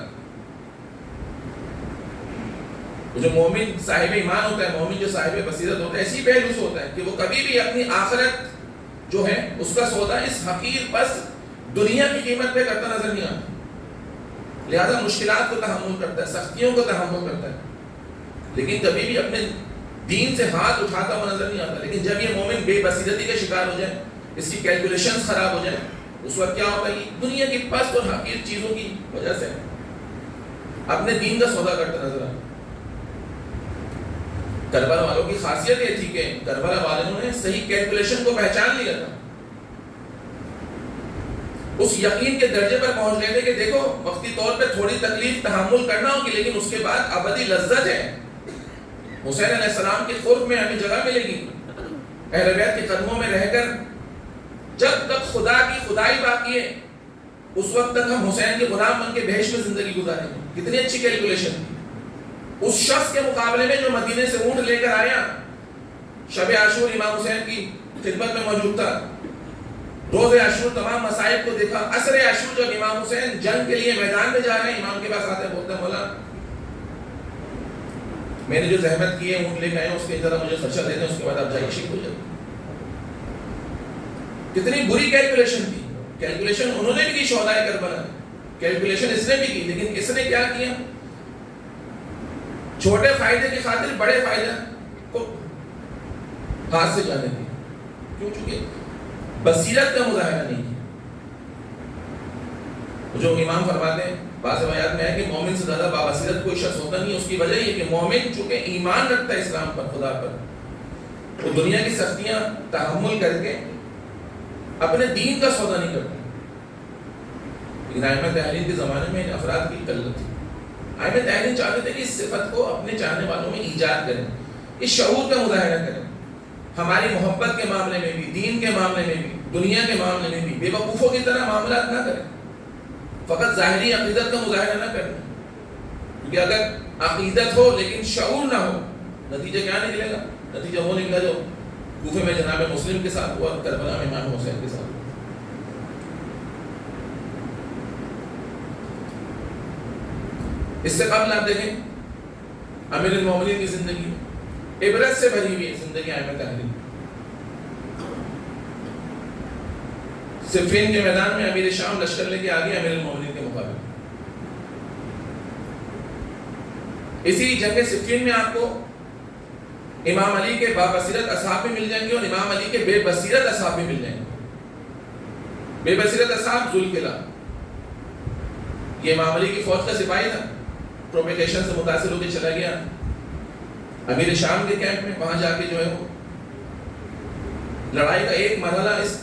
جو مومن صاحب ایمان ہوتا ہے، مومن جو صاحب بصیرت ہوتا ہے، اسی پہلو سے ہوتا ہے کہ وہ کبھی بھی اپنی آخرت جو ہے اس کا سودا اس حقیر بس دنیا کی قیمت پہ کرتا نظر نہیں آتا. لہذا مشکلات کو تحمل کرتا ہے، سختیوں کو تحمل کرتا ہے، لیکن کبھی بھی اپنے دین سے ہاتھ اٹھاتا ہوا نظر نہیں آتا. لیکن جب یہ مومن بے بصیرتی کا شکار ہو جائے، اس کی کیلکولیشنز خراب ہو جائیں، اس وقت کیا ہوتا ہے کہ دنیا کی پست اور حقیر چیزوں کی وجہ سے اپنے دین کا سودا کرتا نظر آتا. کربلا والوں کی خاصیت یہ تھی کہ کربلا والوں نے صحیح کیلکولیشن کو پہچان لیا تھا، اس یقین کے درجے پر پہنچ گئے تھے کہ دیکھو وقتی طور پہ تھوڑی تکلیف تحمل کرنا ہوگی، لیکن اس کے بعد ابدی لذت ہے. حسین علیہ السلام کے قرب میں ہمیں جگہ ملے گی، اہل بیت کے قدموں میں رہ کر جب تک خدا کی خدائی باقی ہے اس وقت تک ہم حسین کے غلام بن کے بہشت میں زندگی گزاریں گے. کتنی اچھی کیلکولیشن. اس شخص کے مقابلے میں جو مدینے سے اونٹ لے کر آیا، شب عاشور امام حسین کی خدمت میں موجود تھا، روز عاشور تمام مصائب کو دیکھا. عصر عاشور جب امام حسین جنگ کے لیے میدان میں جا رہے ہیں، امام کے پاس آتے ہیں، بولتے ہیں مولا میں نے جو زحمت کی ہے اونٹ لے کے آئے ہیں، اس کے ذرا مجھے خرچہ دے دیں، اس کے بعد آپ جائیں شہید ہو جائیں. کتنی بری کیلکولیشن تھی. کیلکولیشن انہوں نے بھی کی، شہدائے کربلا کیلکولیشن اس نے بھی کی، لیکن اس نے کیا کیا؟ چھوٹے فائدے کی خاطر بڑے فائدے کو ہاتھ سے جانے دیا. کیوں؟ چونکہ بصیرت کا مظاہرہ نہیں کیا. جو امام فرماتے ہیں بعض روایات میں ہے کہ مومن سے زیادہ بابصیرت کوئی شخص ہوتا نہیں. اس کی وجہ یہ کہ مومن چونکہ ایمان رکھتا ہے اسلام پر، خدا پر، وہ دنیا کی سختیاں تحمل کر کے اپنے دین کا سودا نہیں کرتا. لیکن ائمہ تحریر کے زمانے میں افراد کی قلت تھی. ائمہ تحریر چاہتے تھے کہ اس صفت کو اپنے چاہنے والوں میں ایجاد کریں، اس شعور کا مظاہرہ کریں. ہماری محبت کے معاملے میں بھی، دین کے معاملے میں بھی، دنیا کے معاملے میں بھی بے وقوفوں کی طرح معاملات نہ کریں. فقط ظاہری عقیدت کا مظاہرہ نہ کریں، کیونکہ اگر عقیدت ہو لیکن شعور نہ ہو، نتیجہ کیا نکلے گا؟ نتیجہ وہ نکلا جو کوفے میں جناب مسلم کے ساتھ ہوا، کربلا میں امام حسین کے ساتھ. اس سے قبل آپ دیکھیں امیر المومنین کی زندگی عبرت سے بھری ہوئی زندگی ائمہ تحریر. صفین کے میدان میں امیر شام لشکر لے کے آگے امیر المومنین کے مقابلے. اسی جنگ صفین میں آپ کو امام علی کے بابصیرت اصحاب بھی مل جائیں گے اور امام علی کے بے بصیرت اصحاب بھی مل جائیں گے. بے بصیرت اصحاب ذوالقلع، یہ امام علی کی فوج کا سپاہی تھا، پروپیگیشن سے متاثر ہو کے چلا گیا امیر شام کے کیمپ میں. وہاں جا کے جو ہے وہ لڑائی کا ایک مرحلہ اس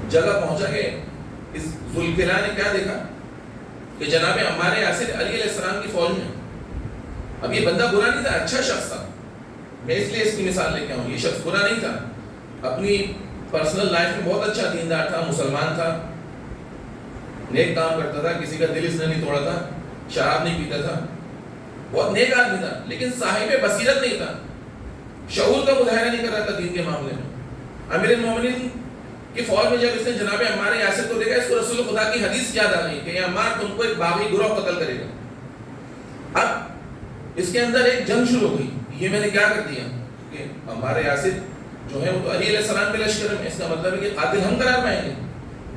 جگہ پہنچا کہ اس ذوالقلع نے کیا دیکھا کہ جناب عمار یاسر علی علیہ السلام کی فوج میں. اب یہ بندہ برا نہیں تھا، اچھا شخص تھا، میں اس لیے اس کی مثال لے کے آؤں. یہ شخص برا نہیں تھا، اپنی پرسنل لائف میں بہت اچھا دیندار تھا، مسلمان تھا، نیک کام کرتا تھا، کسی کا دل اس نے نہیں توڑا تھا، شراب نہیں پیتا تھا، بہت نیک آدمی تھا، لیکن صاحب بصیرت نہیں تھا، شعور کا مظاہرہ نہیں کر رہا تھا دین کے معاملے میں. امیر المومنین کی فوج میں جب اس نے جناب عمار یاسر کو دیکھا، اس کو رسول خدا کی حدیث یاد آ گئی کہ عمار تم کو ایک باغی گروہ قتل کرے گا. اب اس کے اندر ایک جنگ شروع ہو گئی، یہ میں نے کیا کر دیا کہ عمار یاسر جو ہے وہ تو علی علیہ السلام کے لشکر میں، اس کا مطلب ہے کہ قاتل ہم قرار پائیں گے،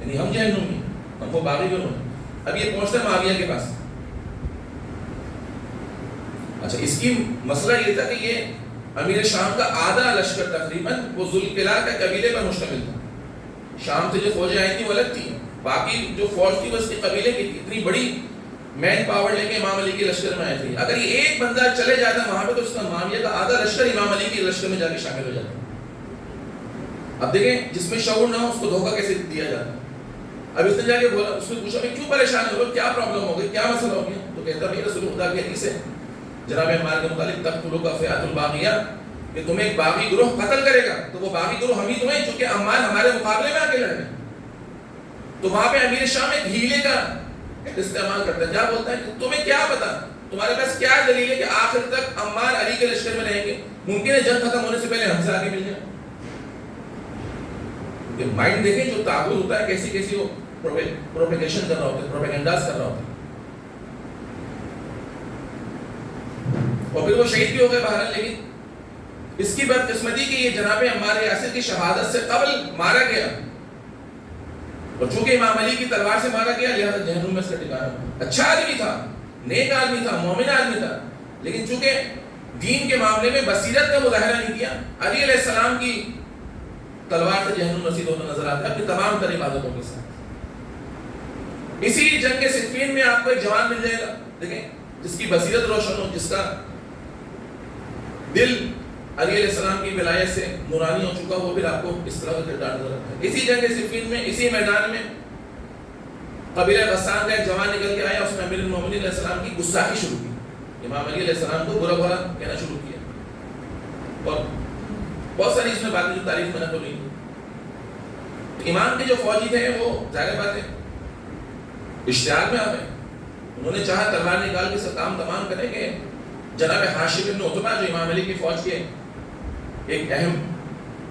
یعنی ہم جہنم میں، ہم کو باغی گروہ ہیں. اب یہ پہنچتا ہے معاویہ کے پاس. اچھا، اس کی مسئلہ یہ تھا کہ یہ امیر شام کا آدھا لشکر تقریباً وہ ذوالقلع کے قبیلے پر مشتمل تھا. شام سے جو فوجیں آئی تھیں وہ الگ تھی، باقی جو فوج تھی وہ اس کے قبیلے کی تھی. اتنی بڑی مین پاور لے کے امام علی کے لشکر میں آئی تھی. اگر یہ ایک بندہ چلے جاتا وہاں پہ تو اس کا معاویہ کا آدھا لشکر امام علی کے لشکر میں جا کے شامل ہو جاتا. اب دیکھیں جس میں شعور نہ ہو اس کو دھوکہ کیسے دیا جاتا. اب اس نے جا کے بولا، اس نے پوچھا میں کیوں پریشان ہو، کیا پرابلم ہو گئی، کیا مسئلہ ہو گیا؟ تو کہتا ہے رسول خدا کی حدیث ہے جناب عمار کے متعلق تقتلک فئۃ الباغیہ، کہ تمہیں ایک باغی گروہ قتل کرے گا. تو وہ باغی گروہ ہم ہی تمہیں، چونکہ عمار ہمارے مقابلے میں آ کے لڑنے. تو وہاں پہ امیر شام ایک ہیلے کا استعمال کرتا ہے. کیا بولتا ہے کہ تمہیں کیا پتا، تمہارے پاس کیا دلیل ہے کہ آخر تک عمار علی کے لشکر میں رہیں گے؟ ممکن ہے جنگ ختم ہونے سے پہلے ہم سے آگے مل جائے. کہ مائنڈ دیکھیں جو تعبد ہوتا ہے کیسی کیسی وہ پروپیگیشن کر رہا ہوتا ہے، پروپیگنڈاز کر رہا ہوتا ہے. اور پھر وہ شہید بھی ہو گئے بہرحال. لیکن اس کی بدقسمتی کہ یہ جناب عمار یاسر کی شہادت سے قبل مارا گیا، اور چونکہ امام علی کی تلوار سے مارا گیا لہذا جہنم میں اس کا ٹھکانہ. اچھا آدمی تھا، نیک آدمی تھا، مومن آدمی تھا، لیکن چونکہ دین کے معاملے میں بصیرت کا مظاہرہ نہیں کیا، علی علیہ السلام کی تلوار سے جہنم رسید ہوتا نظر آتا ہے اپنی تمام تر عبادتوں کے ساتھ. اسی جنگ صفین میں آپ کو ایک جوان مل جائے گا، دیکھیں، جس کی بصیرت روشن ہو، جس کا دل علی علیہ السلام کی ولایت سے نورانی ہو چکا، وہ پھر آپ کو اس طرح کا کردار نظر آتا ہے. اسی جنگ صفین میں، اسی میدان میں قبیلہ غسان کا ایک جوان نکل کے آیا، اس نے امیر المومنین علیہ السلام کی گستاخی شروع کی، امام علی علیہ السلام کو برا بھلا کہنا شروع کیا. اور بہت ساری اس میں باتیں جو تعریف میں نقل ہوئی. امام کے جو فوجی تھے وہ ظاہر بات ہے اشتعال میں آ گئے. انہوں نے چاہا تلوار نکال کے کام تمام کریں کہ جناب حاشم بن عتبہ جو امام علی کی فوج کے ایک اہم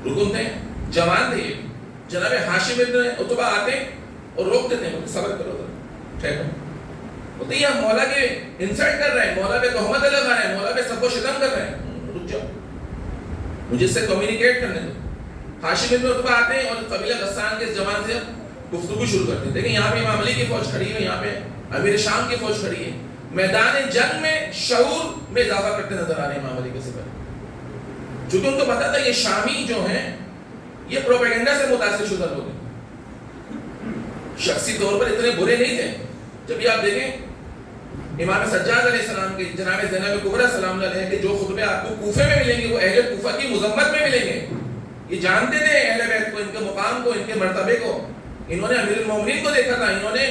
رکن تھے، جوان تھے، جناب حاشم بن عتبہ آتے اور روک دیتے ہیں، صبر کرو ٹھہرو، بولتے ہیں یہ مولا کے انسلٹ کر رہے ہیں، مولا پہ تہمت لگا رہے ہیں، مولا پہ سب کو شتم کر رہے ہیں، رک جاؤ، مجھے اس سے کمیونیکیٹ کرنے دو. حاشم بن عتبہ آتے ہیں اور قبیلہ غسان کے جوان سے گفتگو شروع کرتے ہیں. دیکھیں یہاں پہ امام علی کی فوج کھڑی ہے، یہاں پہ امیر شام کی فوج کھڑی ہے. میدان جنگ میں شعور میں اضافہ کرتے نظر آ رہے ہیں امام علی کے سپاہی، چونکہ ان کو پتا تھا یہ شامی جو ہیں یہ پروپیگنڈا سے متاثر شدہ لوگ ہیں، شخصی طور پر اتنے برے نہیں تھے. جب بھی آپ دیکھیں امام سجاد علیہ السلام کے جناب زینب کبریٰ سلام اللہ علیہ کے جو خطبے آپ کو کوفے میں ملیں گے وہ اہل کوفہ کی مذمت میں ملیں گے. یہ جانتے تھے اہل بیت کو، ان کے مقام کو، ان کے مرتبے کو. انہوں نے امیر المومنین کو دیکھا تھا، انہوں نے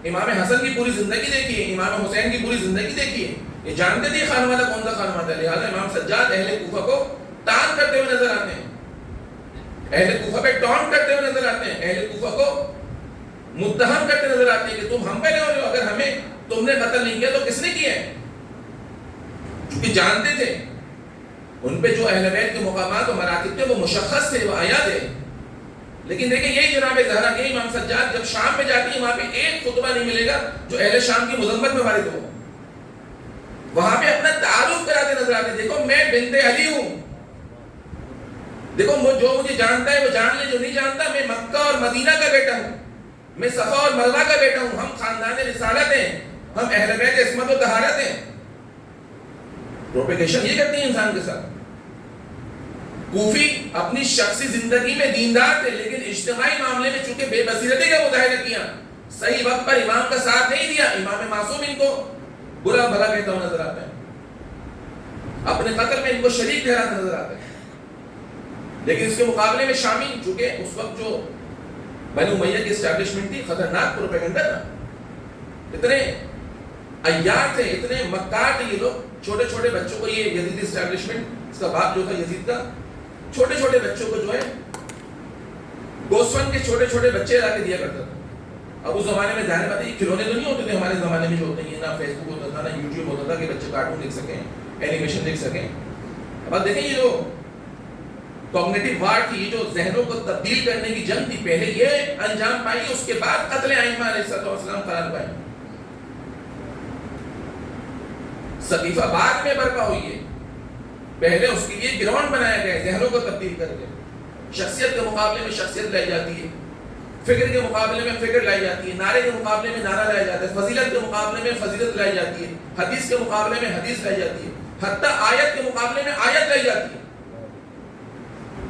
امام حسن کی پوری زندگی دیکھی ہے، امام حسین کی پوری زندگی دیکھی ہے. یہ جانتے تھے خانوادہ کون سا خانوادہ ہے. لہٰذا امام سجاد اہل کوفہ کو تان کرتے ہوئے نظر آتے ہیں، اہل کوفہ پہ ٹونٹ کرتے ہوئے نظر آتے ہیں، اہل کوفہ کو متہم کرتے نظر آتے ہیں کہ تم ہم پہ لے ہو، اگر ہمیں تم نے قتل نہیں کیا تو کس نے کیا ہے. کیونکہ جانتے تھے ان پہ جو اہل بیت کے مقامات و مراتب تھے وہ مشخص تھے، وہ آیا تھے. لیکن دیکھیں یہی جناب زہرا کے امام سجاد جب شام میں جاتی ہیں وہاں پہ ایک خطبہ نہیں ملے گا جو اہل شام کی مذمت میں وارد ہو. وہاں پہ اپنا تعارف کراتے نظر آتے ہیں، دیکھو میں بنت علی ہوں، دیکھو جو مجھے جانتا ہے وہ جان لے، جو نہیں جانتا میں مکہ اور مدینہ کا بیٹا ہوں، میں صفا اور مروہ کا بیٹا ہوں، ہم خاندان رسالت ہیں، ہم اہل بیت عصمت و طہارت ہیں. پروپیگیشن یہ کرتی ہے انسان کے ساتھ. کوفی اپنی شخصی زندگی میں دیندار تھے لیکن اجتماعی معاملے میں چونکہ بے بصیرتی کا مظاہرہ کیا، صحیح وقت پر امام کا ساتھ نہیں دیا، امام معصوم ان کو برا بھلا کہتا ہوا نظر آتا ہے، اپنے قتل میں ان کو شریک ٹھہراتا نظر آتا ہے. لیکن اس کے مقابلے میں شامی چونکہ اس وقت جو بنی امیہ کی اسٹیبلشمنٹ تھی خطرناک پروپیگنڈا تھا، اتنے عیار تھے، اتنے مکار تھے یہ لوگ. چھوٹے چھوٹے بچوں کو یہ یزیدی اسٹیبلشمنٹ، اس کا باپ جو تھا یزید کا، چھوٹے چھوٹے بچوں کو جو ہے گوسفند کے چھوٹے چھوٹے بچے لا کے دیا کرتا تھا. اب اس زمانے میں ظاہر بات ہے کھلونے تو نہیں ہوتے تھے ہمارے زمانے میں جو ہوتے ہیں، نہ فیس بک ہوتا تھا، نہ یوٹیوب ہوتا تھا کہ بچے کارٹون دیکھ سکیں، اینیمیشن دیکھ سکیں. اب دیکھیں یہ جو کوگنیٹو وار تھی، یہ جو ذہنوں کو تبدیل کرنے کی جنگ تھی، پہلے یہ انجام پائی، اس کے بعد قتل ائمہ علیہ السلام قرار پائے. سقیفہ بعد میں برپا ہوئی ہے، پہلے اس کے لیے گراؤنڈ بنایا گیا ہے، ذہنوں کو تبدیل کر کے. شخصیت کے مقابلے میں شخصیت لائی جاتی ہے، فکر کے مقابلے میں فکر لائی جاتی ہے، نعرے کے مقابلے میں نعرہ لایا جاتا ہے، فضیلت کے مقابلے میں فضیلت لائی جاتی ہے، حدیث کے مقابلے میں حدیث لائی جاتی ہے، حتیٰ آیت کے مقابلے میں آیت لائی جاتی ہے.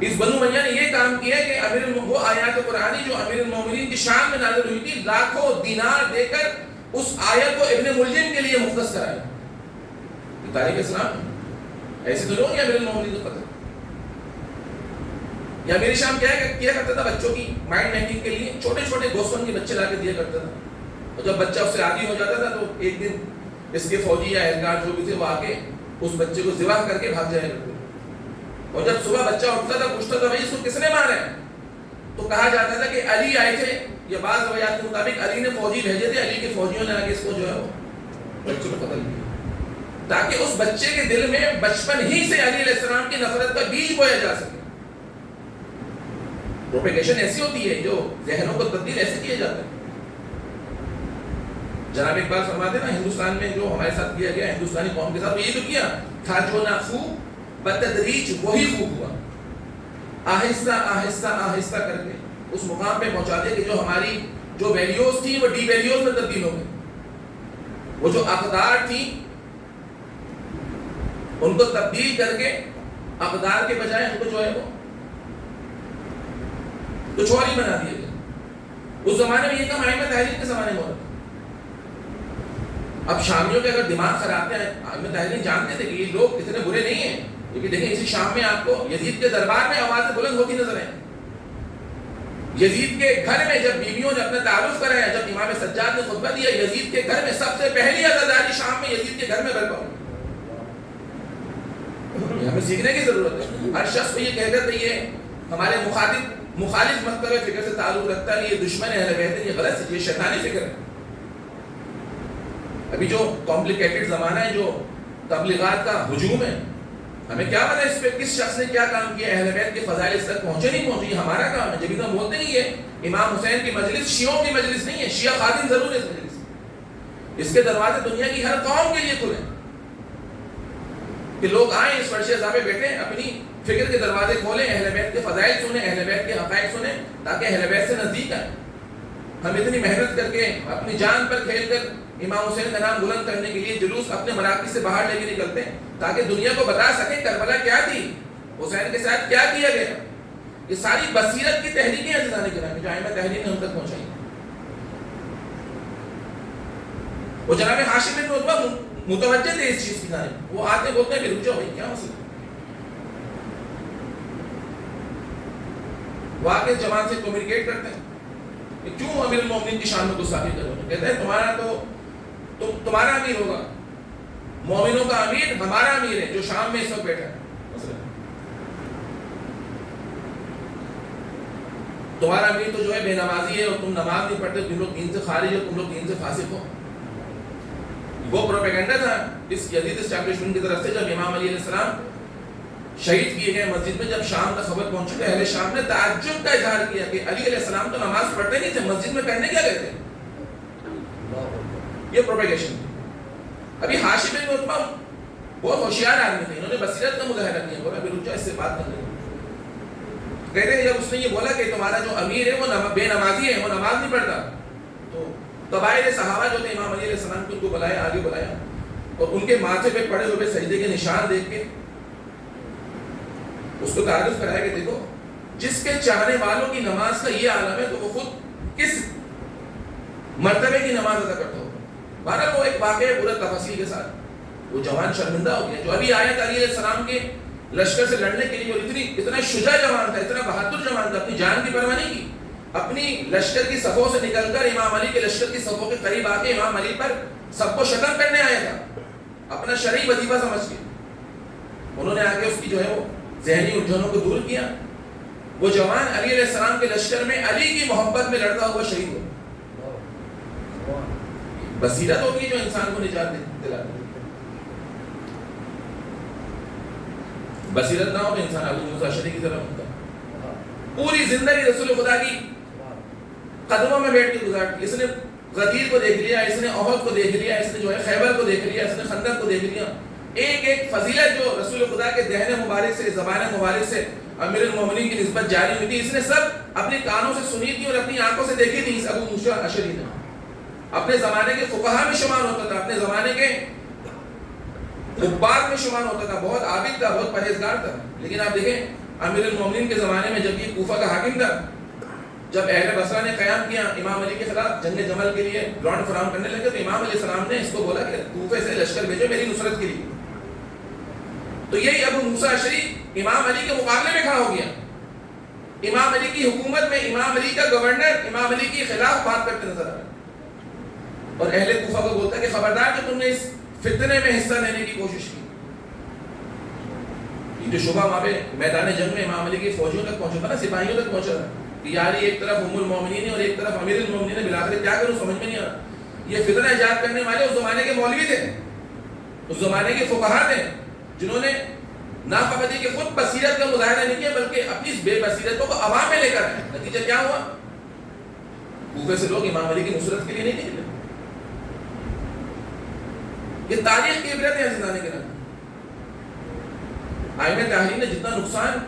اس بنو امیہ نے یہ کام کیا کہ وہ آیات قرآنی جو امیر المومنین کی شان میں نازل ہوئی تھی، لاکھوں دینار دے کر اس آیت کو ابن ملجم کے لیے مختص کرایا. یہ تاریخ اسلام ایسے تو لوگ یا امیر المومنین کو قتل یا امیر شام کیا کرتا تھا بچوں کی مائنڈ میکنگ کے لیے چھوٹے چھوٹے گوسفند کے بچے لا کے دیا کرتا تھا. اور جب بچہ اس سے عادی ہو جاتا تھا تو ایک دن اس کے فوجی یا اہلکار جو بھی تھے وہ آ کے اس بچے کو ذبح کر کے بھاگ جایا کرتے. اور جب صبح بچہ اٹھتا تھا پوچھتا تھا بھائی اس کو کس نے مارا ہے، تو کہا جاتا تھا کہ علی آئے تھے، یا بعض روایات کے مطابق علی نے فوجی بھیجے تھے، علی کے فوجیوں نے آگے اس کو جو ہے وہ بچے کو قتل کیا، تاکہ اس بچے کے دل میں بچپن ہی سے علی علیہ السلام کی نفرت کا بیج بویا جا سکے. پروپیگیشن ایسی ہوتی ہے جو ذہنوں کو تبدیل ایسے کیا جاتا ہے. جناب اقبال فرماتے ہیں نا ہندوستان میں جو ہمارے ساتھ کیا گیا ہندوستانی قوم کے ساتھ یہ تو کیا تھا جو نہ خوب بتدریج وہی خوب ہوا. آہستہ آہستہ آہستہ کر کے اس مقام پہ پہنچا دیا کہ جو ہماری جو ویلیوز تھی وہ ڈی ویلیوز میں تبدیل ہو گئی. وہ جو اقدار تھی ان کو تبدیل کر کے اقدار کے بجائے ان کو جو ہے وہ کچھ اور ہی بنا دیا گیا. اس زمانے میں یہ کام ائمہ تحریر کے زمانے میں ہوتا. اب شامیوں کے اگر دماغ خراب ہیں ائمہ تحریر جانتے تھے کہ یہ لوگ اتنے برے نہیں ہیں کیونکہ دیکھیں اسی شام میں آپ کو یزید کے دربار میں آوازیں بلند ہوتی نظر آئیں. یزید کے گھر میں جب بیویوں نے اپنا تعارف کرایا جب امام سجاد نے خطبہ دیا یزید کے گھر میں سب سے پہلی عزاداری شام میں یزید کے گھر میں برپا ہوئی. ہمیں سیکھنے کی ضرورت ہے. ہر شخص کو یہ کہہ کر کہ یہ ہمارے مخالف مکتب فکر سے تعلق رکھتا ہے یہ دشمن اہل بیت ہے یہ غلط ہے یہ شیطانی فکر ہے. ابھی جو کمپلیکیٹڈ زمانہ ہے جو تبلیغات کا ہجوم ہے ہمیں کیا پتا اس پہ کس شخص نے کیا کام کیا. اہل بیت کے فضائل اس تک پہنچے نہیں پہنچے یہ ہمارا کام ہے. جبھی تو ہم بولتے نہیں ہے امام حسین کی مجلس شیعوں کی مجلس نہیں ہے. شیعہ خادم ضرور ہے اس مجلس. اس کے دروازے دنیا کی ہر قوم کے لیے کھلے کہ لوگ آئیں اس فرش عذاب پہ بیٹھیں اپنی فکر کے دروازے کھولیں اہل بیت کے فضائل سنیں اہل بیت کے حقائق سنیں تاکہ اہل بیت سے نزدیک آئیں. ہم اتنی محنت کر کے اپنی جان پر کھیل کر امام حسین کا نام بلند کرنے کے لیے جلوس اپنے مراکز سے باہر لے کے نکلتے ہیں تاکہ دنیا کو بتا سکیں کربلا کیا تھی حسین کے ساتھ کیا کیا گیا. یہ ساری بصیرت کی تحریکیں ہیں عزیزان کرام جو ائمہ تحریر نے ہم تک پہنچائی. وہ جناب ہاشم بن عتبہ متوجہ تھے اس چیز کی جانب. وہ آتے بولتے ہیں رک جاؤ بھائی کیا مسئلہ. وہ آ کے جماعت سے کمیونیکیٹ کرتے ہیں کہ کیوں امیر المومنین کی شان میں گستاخی کرو. کہتے ہیں تمہارا تو تمہارا امیر ہوگا مومنوں کا امیر ہمارا امیر ہے جو شام میں اس وقت بیٹھا ہے. تمہارا امیر تو جو ہے بے نمازی ہے اور تم نماز نہیں پڑھتے تم لوگ دین سے خارج ہو تم لوگ دین سے فاسق ہو. وہ پروپیگنڈا تھا اس یزید اسٹیبلشمنٹ کی طرف سے. جب امام علی علیہ السلام شہید کیے گئے مسجد میں جب شام کا خبر پہنچی تو اہل شام نے تعجب کا اظہار کیا کہ علی علیہ السلام تو نماز پڑھتے نہیں تھے مسجد میں کرنے کیا گئے تھے. یہ پروپیگیشن. ابھی ہاشم بن عتبہ بہت ہوشیار آدمی تھے انہوں نے بصیرت کا مظاہرہ کیا. بولا ابھی رک جاؤ اس سے بات کر لیں. کہتے ہیں جب اس نے یہ بولا کہ تمہارا جو امیر ہے وہ بے نمازی ہے وہ نماز نہیں پڑھتا تو قبائل صحابہ جو تھے امام علی علیہ السلام کو ان کو بلایا آگے بلایا اور ان کے ماتھے پہ پڑے ہوئے سجدے کے نشان دیکھ کے اس کو تعارف کرایا کہ دیکھو جس کے چاہنے والوں کی نماز کا یہ عالم ہے تو وہ خود کس مرتبے کی نماز ادا کرتا ہوگا. بہرحال وہ ایک واقعہ پورا تفصیل کے ساتھ وہ جوان شرمندہ ہو گیا جو ابھی آیا تھا علی علیہ السلام کے لشکر سے لڑنے کے لیے اور اتنا شجاع جوان تھا اتنا بہادر جوان تھا اپنی جان کی پرواہ نہیں کی. اپنی لشکر کی صفوں سے نکل کر امام علی کے لشکر کی صفوں کے قریب آ کے امام علی پر سب کو شکن کرنے آیا تھا اپنا شرعی وظیفہ سمجھ کے. انہوں نے آ کے اس کی جو ہے وہ ذہنی الجھنوں کو دور کیا. وہ جوان علی علیہ السلام کے لشکر میں علی کی محبت میں لڑتا ہوا شہید ہوا. بصیرت ہوگی جو انسان کو نجات دلاتی ہے. بصیرت نہ ہو تو انسان ابو موسیٰ اشعری کی طرح ہوتا ہے. پوری زندگی رسول خدا کی قدموں میں بیٹھ کے گزارتی. اس نے غدیر کو دیکھ لیا اس نے احد کو دیکھ لیا اس نے جو ہے خیبر کو دیکھ لیا اس نے خندق کو دیکھ لیا. ایک ایک فضیلت جو رسول خدا کے دہن مبارک سے زبان مبارک سے امیر المومنین کی نسبت جاری ہوئی تھی اس نے سب اپنے کانوں سے سنی تھی اور اپنی آنکھوں سے دیکھی تھی. اس ابو موسیٰ اشعری نے اپنے زمانے کے فقہا میں شمار ہوتا تھا اپنے زمانے کے عباد میں شمار ہوتا تھا بہت عابد تھا بہت پرہیزگار تھا. لیکن آپ دیکھیں امیر المومنین کے زمانے میں جب یہ کوفہ کا حاکم تھا جب اہل بصرہ نے قیام کیا امام علی کے خلاف جنگ جمل کے لیے گراؤنڈ فراہم کرنے لگے تو امام علیہ السلام نے اس کو بولا کہ کوفے سے لشکر بھیجو میری نصرت کے لیے. تو یہی ابو موسیٰ اشعری امام علی کے مقابلے میں کھڑا ہو گیا. امام علی کی حکومت میں امام علی کا گورنر امام علی کے خلاف بات کرتے نظر آئے اور اہل کوفہ کو بولتا ہے کہ خبردار کہ تم نے اس فتنے میں حصہ لینے کی کوشش کی. یہ جو شبہ وہاں پہ میدان جنگ میں امام علی کی فوجیوں تک پہنچا تھا نا سپاہیوں تک پہنچا تھا کہ یار ایک طرف ام المومنین ہے اور ایک طرف امیر المومنین ہے بالآخر کیا کروں سمجھ میں نہیں آ رہا. یہ فتنہ ایجاد کرنے والے اس زمانے کے مولوی تھے اس زمانے کے فقہا تھے جنہوں نے نہ فقط یہ کہ خود بصیرت کا مظاہرہ نہیں کیا بلکہ اپنی اس بے بصیرتوں کو عوام میں لے کر آئے. نتیجہ کیا ہوا؟ کوفے سے لوگ امام علی کی نصرت کے لیے نہیں نکلے. یہ تاریخ کی عبرت ہے عزیزان کرام. ائمہ تحریر نے جتنا نقصان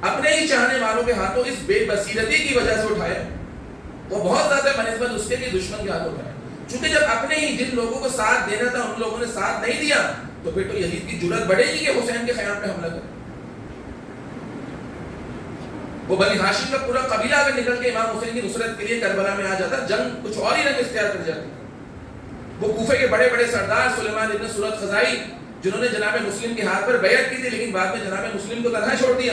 اپنے ہی چاہنے والوں کے ہاتھوں اس بے بصیرتی کی وجہ سے اٹھایا وہ بہت زیادہ بنسبت اس کے کہ دشمن کے ہاتھوں اٹھایا. چونکہ جب اپنے ہی جن لوگوں کو ساتھ دینا تھا ان لوگوں نے ساتھ نہیں دیا تو پھر تو یزید کی جرأت بڑھے گی کہ حسین کے خیام پہ حملہ کرے. وہ بنی ہاشم کا پورا قبیلہ اگر نکل کے امام حسین کی نصرت کے لیے کربلا میں آ جاتا جنگ کچھ اور ہی رنگ اختیار کر جاتی. وہ کوفے کے بڑے بڑے سردار سلیمان ابن سورت خزائی جنہوں نے جناب مسلم کے ہاتھ پر بیعت کی تھی لیکن بعد میں جناب مسلم کو تنہا چھوڑ دیا,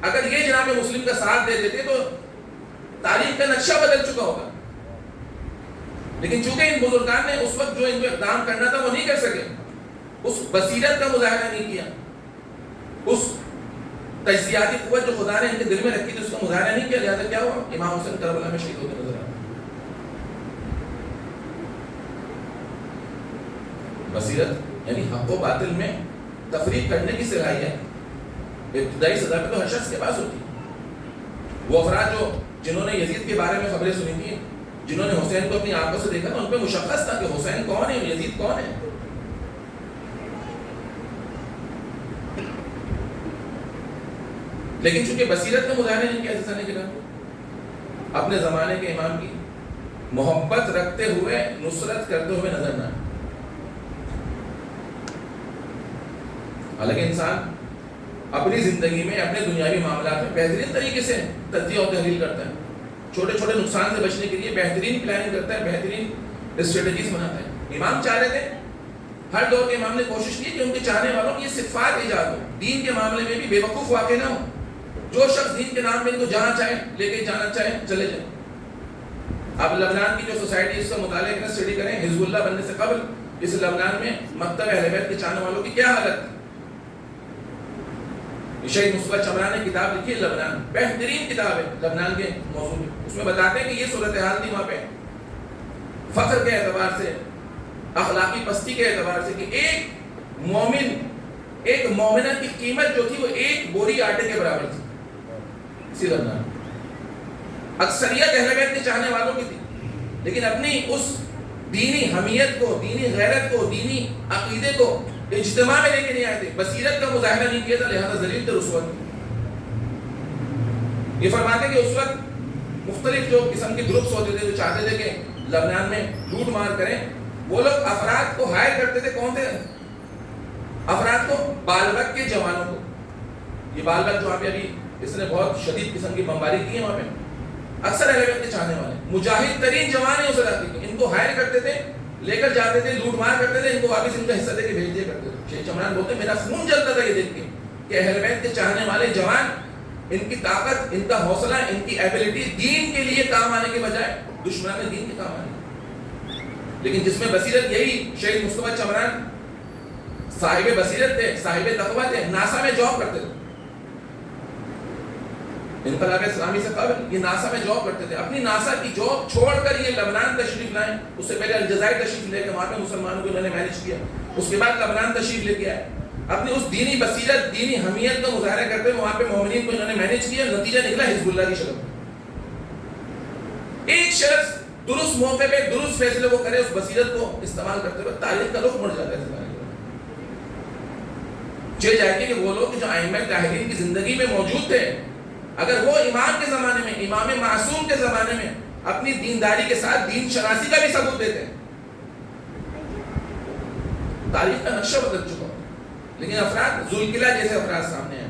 اگر یہ جناب مسلم کا ساتھ دے دیتے تو تاریخ کا نقشہ بدل چکا ہوگا. لیکن چونکہ ان بزرگان نے اس وقت جو ان کو اقدام کرنا تھا وہ نہیں کر سکے, اس بصیرت کا مظاہرہ نہیں کیا, اس تجزیاتی قوت جو خدا نے ان کے دل میں رکھی تھی اس کا مظاہرہ نہیں کیا, لہذا کیا ہوا؟ امام حسین کربلا میں شہید ہوتے نظر آئے. بصیرت یعنی حق و باطل میں تفریق کرنے کی صلاحیت ابتدائی سطح پہ تو ہر شخص کے پاس ہوتی ہے. وہ افراد جو جنہوں نے یزید کے بارے میں خبریں سنی تھی, جنہوں نے حسین کو اپنی آنکھوں سے دیکھا تھا, ان پہ مشخص تھا کہ حسین کون ہے, یزید کون ہے. لیکن چونکہ بصیرت کا مظاہرہ نہیں کیا جیسا نہیں کرا, اپنے زمانے کے امام کی محبت رکھتے ہوئے نصرت کرتے ہوئے نظر نہ آئے. حالانکہ انسان اپنی زندگی میں اپنے دنیاوی معاملات میں بہترین طریقے سے تجزیہ اور تحلیل کرتا ہے, چھوٹے چھوٹے نقصان سے بچنے کے لیے بہترین پلاننگ کرتا ہے, بہترین اسٹریٹجیز بناتا ہے. امام چاہ رہے تھے, ہر دور کے امام نے کوشش کی کہ ان کے چاہنے والوں کی یہ صفات ایجاد ہو, دین کے معاملے میں بھی بے وقوف واقع نہ ہو, جو شخص دین کے نام میں ان کو جہاں چاہے لے کے جانا چاہے چلے جائیں. اب لبنان کی جو سوسائٹی اس کا مطالعہ کریں, اسٹڈی کریں, حزب اللہ بننے سے قبل اس لبنان میں مکتب اہل بیت کے چاہنے والوں کی کیا حالت تھی. شہید مصطفیٰ چمران نے کتاب لکھی ہے لبنان, بہترین کتاب ہے لبنان کے موضوع میں. اس میں بتاتے ہیں کہ یہ صورتحال تھی وہاں پہ فقر کے اعتبار سے, اخلاقی پستی کے اعتبار سے, کہ ایک مومن ایک مومنہ کی قیمت جو تھی وہ ایک بوری آٹے کے برابر تھی. اسی لبنان اکثریت اہل بیت کے چاہنے والوں کی تھی, لیکن اپنی اس دینی حمیت کو, دینی غیرت کو, دینی عقیدے کو اجتماع میں لے کے نہیں آئے تھے, بصیرت کا مظاہرہ نہیں کیا تھا, لہذا ذلیل تھے, رسوا تھے. یہ فرماتے کہ اس وقت مختلف جو قسم کے گروپس ہوتے تھے جو چاہتے تھے کہ لبنان میں لوٹ مار کریں, وہ لوگ افراد کو ہائر کرتے تھے. کون تھے افراد کو؟ بالغ کے جوانوں کو. یہ بالغ جو وہاں پہ ابھی اس نے بہت شدید قسم کی بمباری کی ہے وہاں پہ, اکثر اہل بیت کے چاہنے والے مجاہد ترین جوان ہیں اس علاقے کے, ان کو ہائر کرتے تھے, لے کر جاتے تھے, لوٹ مار کرتے تھے, ان کو واپس ان کا حصہ دے کے بھیج دیا کرتے تھے. شیخ چمران بولتے ہیں میرا خون جلتا تھا یہ دیکھ کے کہ اہل بیت کے چاہنے والے جوان, ان کی طاقت, ان کا حوصلہ, ان کی ایبلٹی دین کے لیے کام آنے کے بجائے دشمنان دین کے کام آنے. لیکن جس میں بصیرت, یہی شہید مصطفیٰ چمران صاحب بصیرت تھے, صاحب تقویٰ تھے, ناسا میں جاب کرتے تھے. انقلاب اسلامی سے قبل یہ ناسا میں جاب کرتے تھے. اپنی ناسا کی جاب چھوڑ کر یہ لبنان تشریف لائے. اس سے پہلے الجزائر تشریف لے کے وہاں پہ مسلمانوں کو انہوں نے مینج کیا, اس کے بعد لبنان تشریف لے کے آئے. اپنی اس دینی بصیرت, دینی حمیت کا مظاہرہ کرتے ہوئے وہاں پہ مومنین کو انہوں نے مینج کیا. نتیجہ نکلا حزب اللہ کی شکل. ایک شخص درست موقع پہ درست فیصلے کو کرے, اس بصیرت کو استعمال کرتے ہوئے تاریخ کا رخ مڑ جاتا ہے. چل جائے کہ وہ لوگ جو ائمہ طاہرین کی زندگی میں موجود تھے, اگر وہ امام کے زمانے میں, امام معصوم کے زمانے میں اپنی دینداری کے ساتھ دین شناسی کا بھی ثبوت دیتے ہیں, تاریخ کا نقشہ بدل چکا. لیکن افراد ذوالقلہ جیسے افراد سامنے ہیں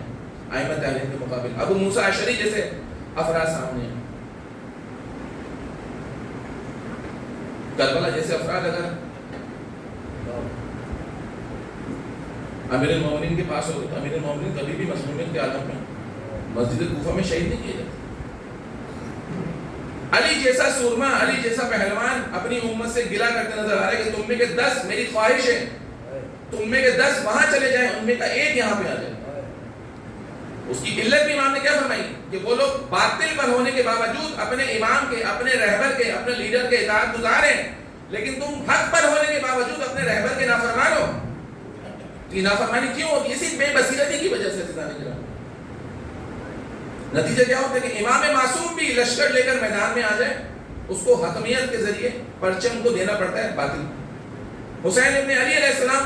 ائمہ طاہرین کے مقابل, ابو موسیٰ اشعری جیسے افراد سامنے ہیں, کربلا جیسے افراد اگر امیر المومنین کے پاس ہوتے تو امیر المومنین کبھی بھی مظلومیت کے عالم میں مسجد کوفہ میں شہید نہیں کیے جاتے. علی جیسا سورما, علی جیسا پہلوان اپنی امت سے گلا کرتے نظر آ رہا ہے کہ تم میں کے 10, میری خواہش ہے تم میں کے 10 وہاں چلے جائیں, ان میں کا ایک یہاں پہ آ جائے. اس کی علت بھی امام نے کیا فرمائی کہ وہ لوگ باطل پر ہونے کے باوجود اپنے امام کے, اپنے رہبر کے, اپنے لیڈر کے اطاعت گزار ہیں, لیکن تم حق پر ہونے کے باوجود اپنے رہبر کے نافرمان ہو. تو یہ نافرمانی کیوں ہوتی ہے؟ اسی بے بصیرتی کی وجہ سے عزیزان کرام۔ نتیجہ کیا ہوتا ہے کہ امام معصوم بھی لشکر لے کر میدان میں آ جائے، اس کو حکمیت کے ذریعے پرچم کو دینا پڑتا ہے باطل۔ حسین ابن علی علیہ السلام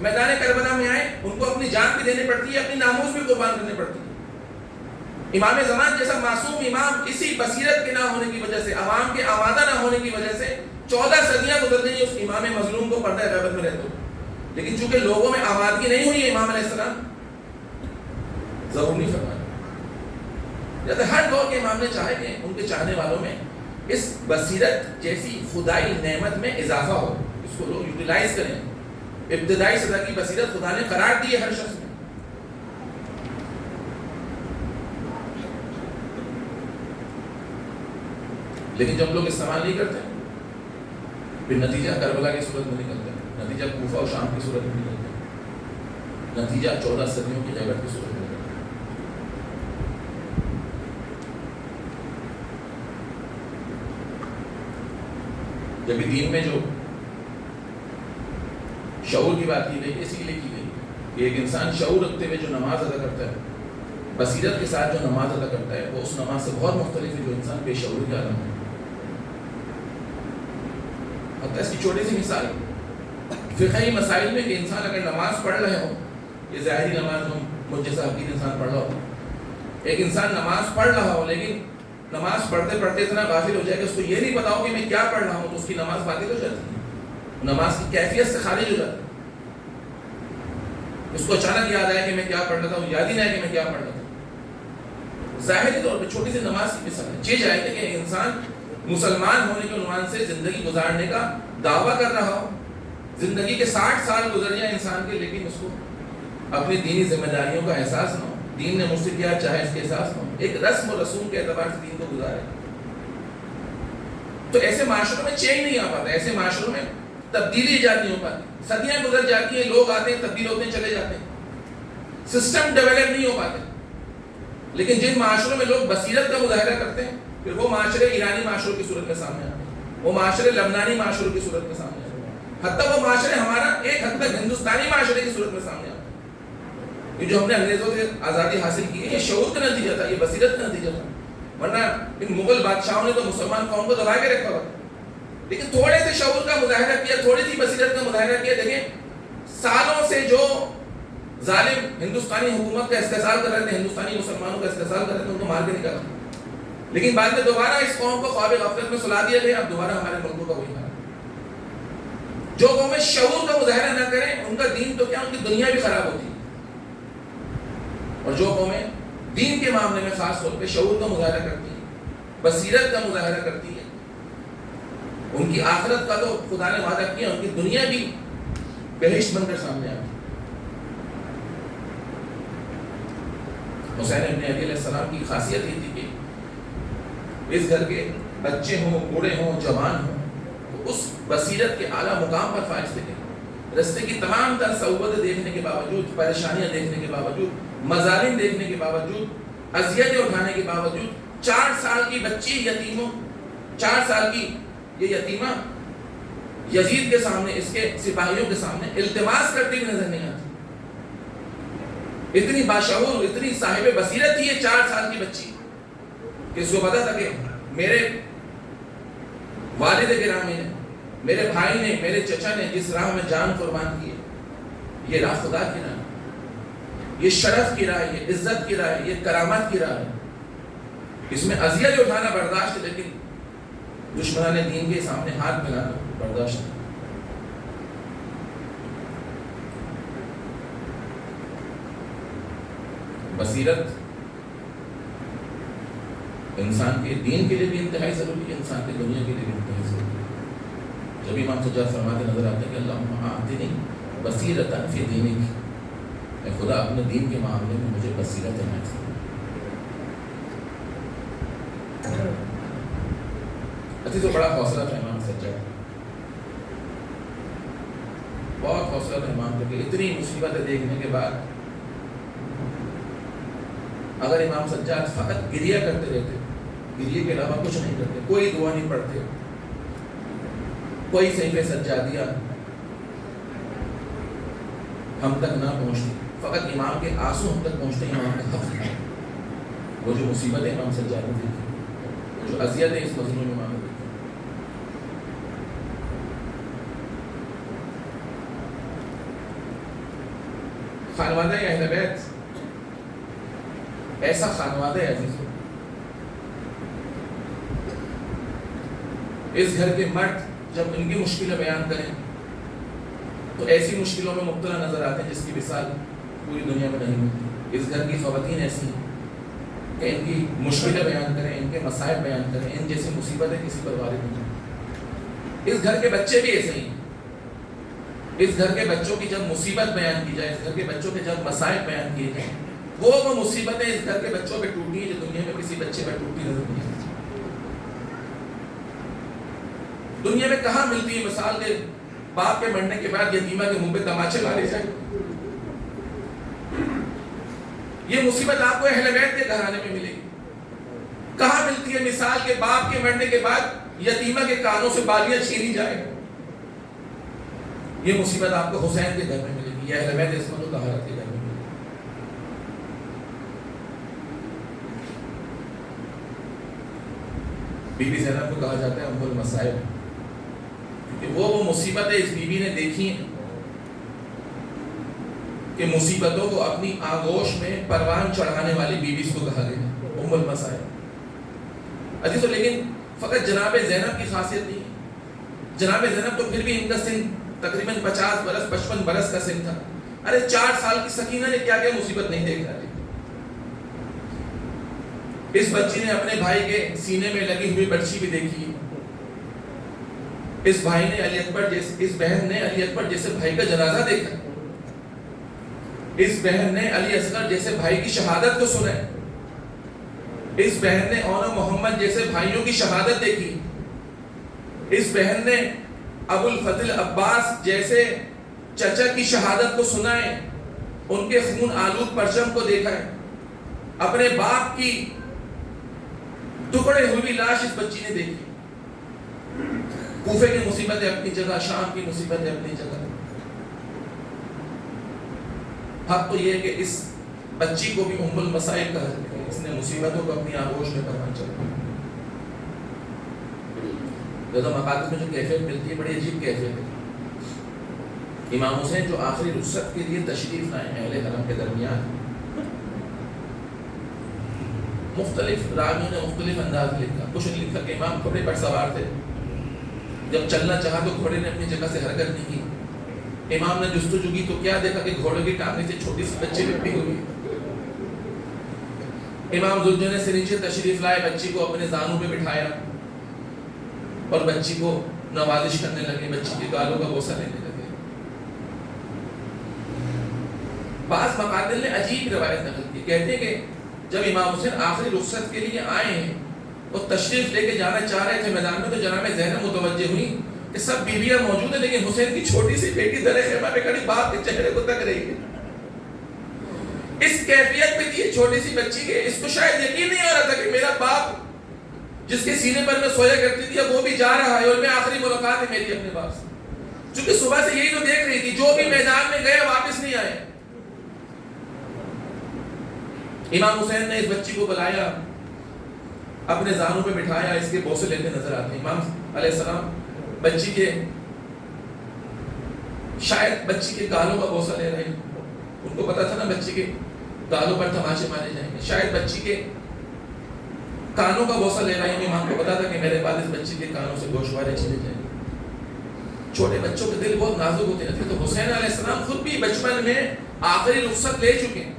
میدان کربلا میں آئے، ان کو اپنی جان بھی دینی پڑتی ہے، اپنی ناموس بھی قربان کرنی پڑتی ہے۔ امام زمان جیسا معصوم امام اسی بصیرت کے نہ ہونے کی وجہ سے، عوام کے آمادہ نہ ہونے کی وجہ سے 14 صدیاں گزر گئی اس امام مظلوم کو پردہ غیبت میں رہتے ہوئے، لیکن چونکہ لوگوں میں آمادگی نہیں ہوئی ہے امام علیہ السلام ضرور نہیں فرمایا۔ جیسے ہر دور کے امام نے چاہے کہ ان کے چاہنے والوں میں اس بصیرت جیسی خدائی نعمت میں اضافہ ہو، اس کو لوگ یوٹیلائز کریں۔ ابتدائی سطح کی بصیرت خدا نے قرار دی ہے ہر شخص میں، لیکن جب لوگ استعمال نہیں کرتے پھر نتیجہ کربلا کی صورت میں نکلتا ہے، نتیجہ کوفہ و شام کی صورت میں نکلتا ہے، نتیجہ 14 صدیوں کی غیبت کی صورت میں نکلتا ہے۔ جب دین میں جو شعور کی بات کی گئی، اسی لیے کی گئی کہ ایک انسان شعور رکھتے ہوئے جو نماز ادا کرتا ہے، بصیرت کے ساتھ جو نماز ادا کرتا ہے، وہ اس نماز سے بہت مختلف ہے جو انسان بے شعور کے عالم ہے۔ اب اس کی چھوٹی سی مثال فقہی مسائل میں کہ انسان اگر نماز پڑھ رہے ہو، یہ ظاہری نماز ہم مجھ جیسا حقیقی انسان پڑھ رہا ہو، ایک انسان نماز پڑھ رہا ہو لیکن نماز پڑھتے پڑھتے اتنا غافل ہو جائے کہ اس کو یہ نہیں پتا ہو کہ میں کیا پڑھ رہا ہوں، تو اس کی نماز باطل ہو جاتی ہے، نماز کی کیفیت سے خارج ہو جاتی ہے۔ اس کو اچانک یاد آیا کہ میں کیا پڑھ رہا تھا، وہ یاد ہی نہیں آیا کہ میں کیا پڑھ رہا تھا۔ ظاہری طور پہ چھوٹی سی نماز کی مثال ہے، یہ چاہتے کہ انسان مسلمان ہونے کے عنوان سے زندگی گزارنے کا دعویٰ کر رہا ہو، زندگی کے 60 سال گزر جائیں انسان کے، لیکن اس کو اپنی دینی ذمہ داریوں کا احساس نہ ہو، دین نے مجھ سے کیا چاہے اس کے احساس نہ ہو، ایک رسم و رسوم کے اعتبار سے دین کو گزارے، تو ایسے معاشروں میں چینج نہیں آ پاتا، ایسے معاشروں میں تبدیلی ایجاد نہیں ہو پاتی، صدیاں گزر جاتی ہیں، لوگ آتے ہیں تبدیل ہوتے ہیں چلے جاتے ہیں، سسٹم ڈیولپ نہیں ہو پاتے۔ لیکن جن معاشروں میں لوگ بصیرت کا مظاہرہ کرتے ہیں، پھر وہ معاشرے ایرانی معاشروں کی صورت میں سامنے آتے ہیں، وہ معاشرے لبنانی معاشروں کی صورت میں سامنے آتے ہیں، حتیٰ وہ معاشرے ہمارا ایک حد تک ہندوستانی معاشرے کی صورت میں سامنے آتے ہیں۔ یہ جو ہم نے انگریزوں سے آزادی حاصل کی ہے، یہ شعور کا نتیجہ تھا، یہ بصیرت کا نتیجہ تھا، ورنہ ان مغل بادشاہوں نے تو مسلمان قوم کو دبا کے رکھا ہوا، لیکن تھوڑے سے شعور کا مظاہرہ کیا، تھوڑی سی بصیرت کا مظاہرہ کیا۔ دیکھیں سالوں سے جو ظالم ہندوستانی حکومت کا استحصال کر رہے تھے، ہندوستانی مسلمانوں کا استحصال کر رہے تھے، ان کو مار کے نکالا، لیکن بعد میں دوبارہ اس قوم کو خواب غفلت میں سلا دیا گیا، اب دوبارہ ہمارے ملکوں کا وہی حال ہے۔ جو قومیں شعور کا مظاہرہ نہ کریں ان کا دین تو کیا، ان کی دنیا بھی خراب ہوتی ہے، اور جو قومیں دین کے معاملے میں خاص طور پہ شعور کا مظاہرہ کرتی ہیں، بصیرت کا مظاہرہ کرتی ہیں، ان کی آخرت کا تو خدا نے وعدہ کیا، ان کی دنیا بھی بہشت بن کر سامنے آتی۔ حسین ابن علی علیہ السلام کی خاصیت یہ تھی کہ اس گھر کے بچے ہوں، بوڑھے ہوں، جوان ہوں، تو اس بصیرت کے اعلیٰ مقام پر فائز تھے۔ رستے کی تمام تر صعوبتیں دیکھنے کے باوجود، پریشانیاں دیکھنے کے باوجود، مظالم دیکھنے کے باوجود، اذیتیں اٹھانے کے باوجود، 4 سال کی بچی یتیموں، 4 سال کی یہ یتیمہ یزید کے سامنے، اس کے سپاہیوں کے سامنے التماس کرتی ہوئی نظر نہیں آتی۔ اتنی باشعور، اتنی صاحب بصیرت تھی یہ 4 سال کی بچی کہ اس کو پتا تھا کہ میرے والد گرامی نے، میرے بھائی نے، میرے چچا نے جس راہ میں جان قربان کی ہے، یہ راہ خدا کی راہ ہے، یہ شرف کی راہ ہے، یہ عزت کی راہ ہے، یہ کرامت کی راہ ہے۔ اس میں اذیت اٹھانا برداشت ہے، لیکن دشمنان دین کے سامنے ہاتھ ملانا برداشت ہے۔ بصیرت انسان کے دین کے لیے بھی انتہائی ضروری ہے، انسان کے دنیا کے لیے بھی انتہائی ضروری ہے۔ جب امام سجاد فرماتے نظر آتے ہیں کہ اللہم اعطنی بصیرۃ فی دینک، اے خدا اپنے دین کے معاملے میں مجھے بصیرت عنایت فرما۔ اچھی تو بڑا حوصلہ تھا امام سجاد، بہت حوصلہ تھا امام کو کہ اتنی مصیبتیں دیکھنے کے بعد اگر امام سجاد فقط گریہ کرتے رہتے، گریہ کے علاوہ کچھ نہیں کرتے، کوئی دعا نہیں پڑھتے، کوئی صحیفہ سجادیہ ہم تک نہ پہنچتی، فقط امام کے آنسو ہم تک پہنچتے ہیں، امام کا حق ہے۔ وہ جو مصیبتیں امام سجاد نے دیکھی، جو اذیتیں اس مظلوم امام نے دیکھی، خانوادہ اہل بیت ایسا خانوادہ ہے عزیزوں، اس گھر کے مرد جب ان کی مشکلیں بیان کریں تو ایسی مشکلوں میں مبتلا نظر آتے ہیں جس کی مثال پوری دنیا میں نہیں ملتی۔ اس گھر کی خواتین ایسی ہیں کہ ان کی مشکلیں بیان کریں، ان کے مصائب بیان کریں، ان جیسی مصیبتیں کسی پر وارد نہیں ہیں۔ اس گھر کے بچے بھی ایسے ہی ہیں۔ اس گھر کے بچوں کی جب مصیبت بیان کی جائے، اس گھر کے بچوں کے جب مصائب بیان کیے جائیں، وہ مصیبتیں اس گھر کے بچوں پہ ٹوٹی ہیں جو دنیا میں کسی بچے پہ ٹوٹی نظر نہیں آتی۔ دنیا میں کہاں ملتی ہے مثال کے باپ کے مرنے کے بعد یتیمہ کے منہ پہ تماچے مارے جائیں؟ یہ مصیبت آپ کو اہل بیت کے گھرانے میں ملے گی۔ کہاں ملتی ہے مثال کے باپ کے مرنے کے بعد یتیمہ کے کانوں سے بالیاں چھینی جائیں؟ یہ مصیبت آپ کو حسین کے گھر میں ملے گی، یہ اہل بیت عصمت و طہارت کے گھر میں ملے گی۔ بی بی زینب کو کہا جاتا ہے ام المصائب، کہ وہ مصیبتیں اس بی بی نے دیکھی ہیں کہ مصیبتوں کو اپنی آغوش میں پروان چڑھانے والی بیویز کو کہا گیا ام المصائب۔ عزیزو لیکن فقط جناب زینب کی خاصیت نہیں ہے، جناب زینب تو پھر بھی ان کا سن تقریباً 50 برس 55 برس کا سن تھا۔ ارے 4 سال کی سکینہ نے کیا کیا مصیبت نہیں دیکھ رہی۔ اس بچی نے اپنے بھائی کے سینے میں لگی ہوئی برچی بھی دیکھی، اس بھائی نے علی اکبر جیسے، اس بہن نے علی اکبر جیسے بھائی کا جنازہ دیکھا، اس بہن نے علی اصغر جیسے بھائی کی شہادت کو سنا، اس بہن نے اونا محمد جیسے بھائیوں کی شہادت دیکھی، اس بہن نے ابو الفضل عباس جیسے چچا کی شہادت کو سنا ہے، ان کے خون آلود پرچم کو دیکھا ہے، اپنے باپ کی ٹکڑے ہوئی لاش اس بچی نے دیکھی۔ کوفے کی مصیبتیں اپنی جگہ، شام کی مصیبتیں اپنی جگہ۔ حق تو یہ ہے کہ اس بچی کو بھی ام المصائب کہا جاتا ہے، اس نے مصیبتوں کو اپنی آغوش میں پروان چڑھایا۔ رضا مقاصد میں جو کیفیت ملتی ہے بڑی عجیب کیفیت ہے۔ امام حسین جو آخری رخصت کے لیے تشریف لائے اہل حرم کے درمیان، مختلف راویوں نے مختلف انداز لکھا۔ کچھ نے لکھا کہ امام گھوڑے پر سوار تھے، جب چلنا چاہا تو گھوڑے نے اپنی جگہ سے حرکت نہیں کی۔ امام نے جستجو کی تو کیا دیکھا کہ گھوڑے کی ٹانگیں سے چھوٹی سی بچی لپٹی ہوئی۔ امام ذوالجلال سے نیچے تشریف لائے، بچی کو اپنے زانوں پہ بٹھایا اور بچی کو نوازش کرنے لگے، بچی کے گالوں کا بوسہ لینے لگے۔ بعض مقاتل نے عجیب روایت نقل کی، کہتے ہیں کہ جب امام حسین آخری رخصت کے لیے آئے ہیں اور تشریف لے کے جانا چاہ رہے تھے میدان میں، تو جناب زینب متوجہ ہوئی کہ سب بیویاں موجود ہیں لیکن حسین کی چھوٹی سی بیٹی در خیمہ پہ کھڑی باپ کے چہرے کو تک رہی ہے۔ اس کیفیت پہ تھی چھوٹی سی بچی کے، اس کو شاید یقین نہیں آ رہا تھا کہ میرا باپ جس کے سینے پر میں سویا کرتی تھی اب وہ بھی جا رہا ہے اور میں آخری ملاقات ہے میری اپنے باپ سے۔ چونکہ صبح سے یہی تو دیکھ رہی تھی، جو بھی میدان میں گئے واپس نہیں آئے۔ امام حسین نے اس بچی کو بلایا، اپنے زانوں پہ بٹھایا، اس کے بوسے لیتے نظر آتے ہیں۔ امام علیہ السلام بچی کے، شاید بچی کے گالوں کا بوسہ لے رہے ہیں، ان کو پتا تھا نا بچی کے گالوں پر تماچے مارے جائیں گے، شاید بچی کے کانوں کا بوسہ لے رہے ہیں، امام کو پتا تھا کہ میرے بعد اس بچی کے کانوں سے گوشوارے چھیلے جائیں گے۔ چھوٹے بچوں کے دل بہت نازک ہوتے ہیں، تو حسین علیہ السلام خود بھی بچپن میں آخری رخصت لے چکے ہیں۔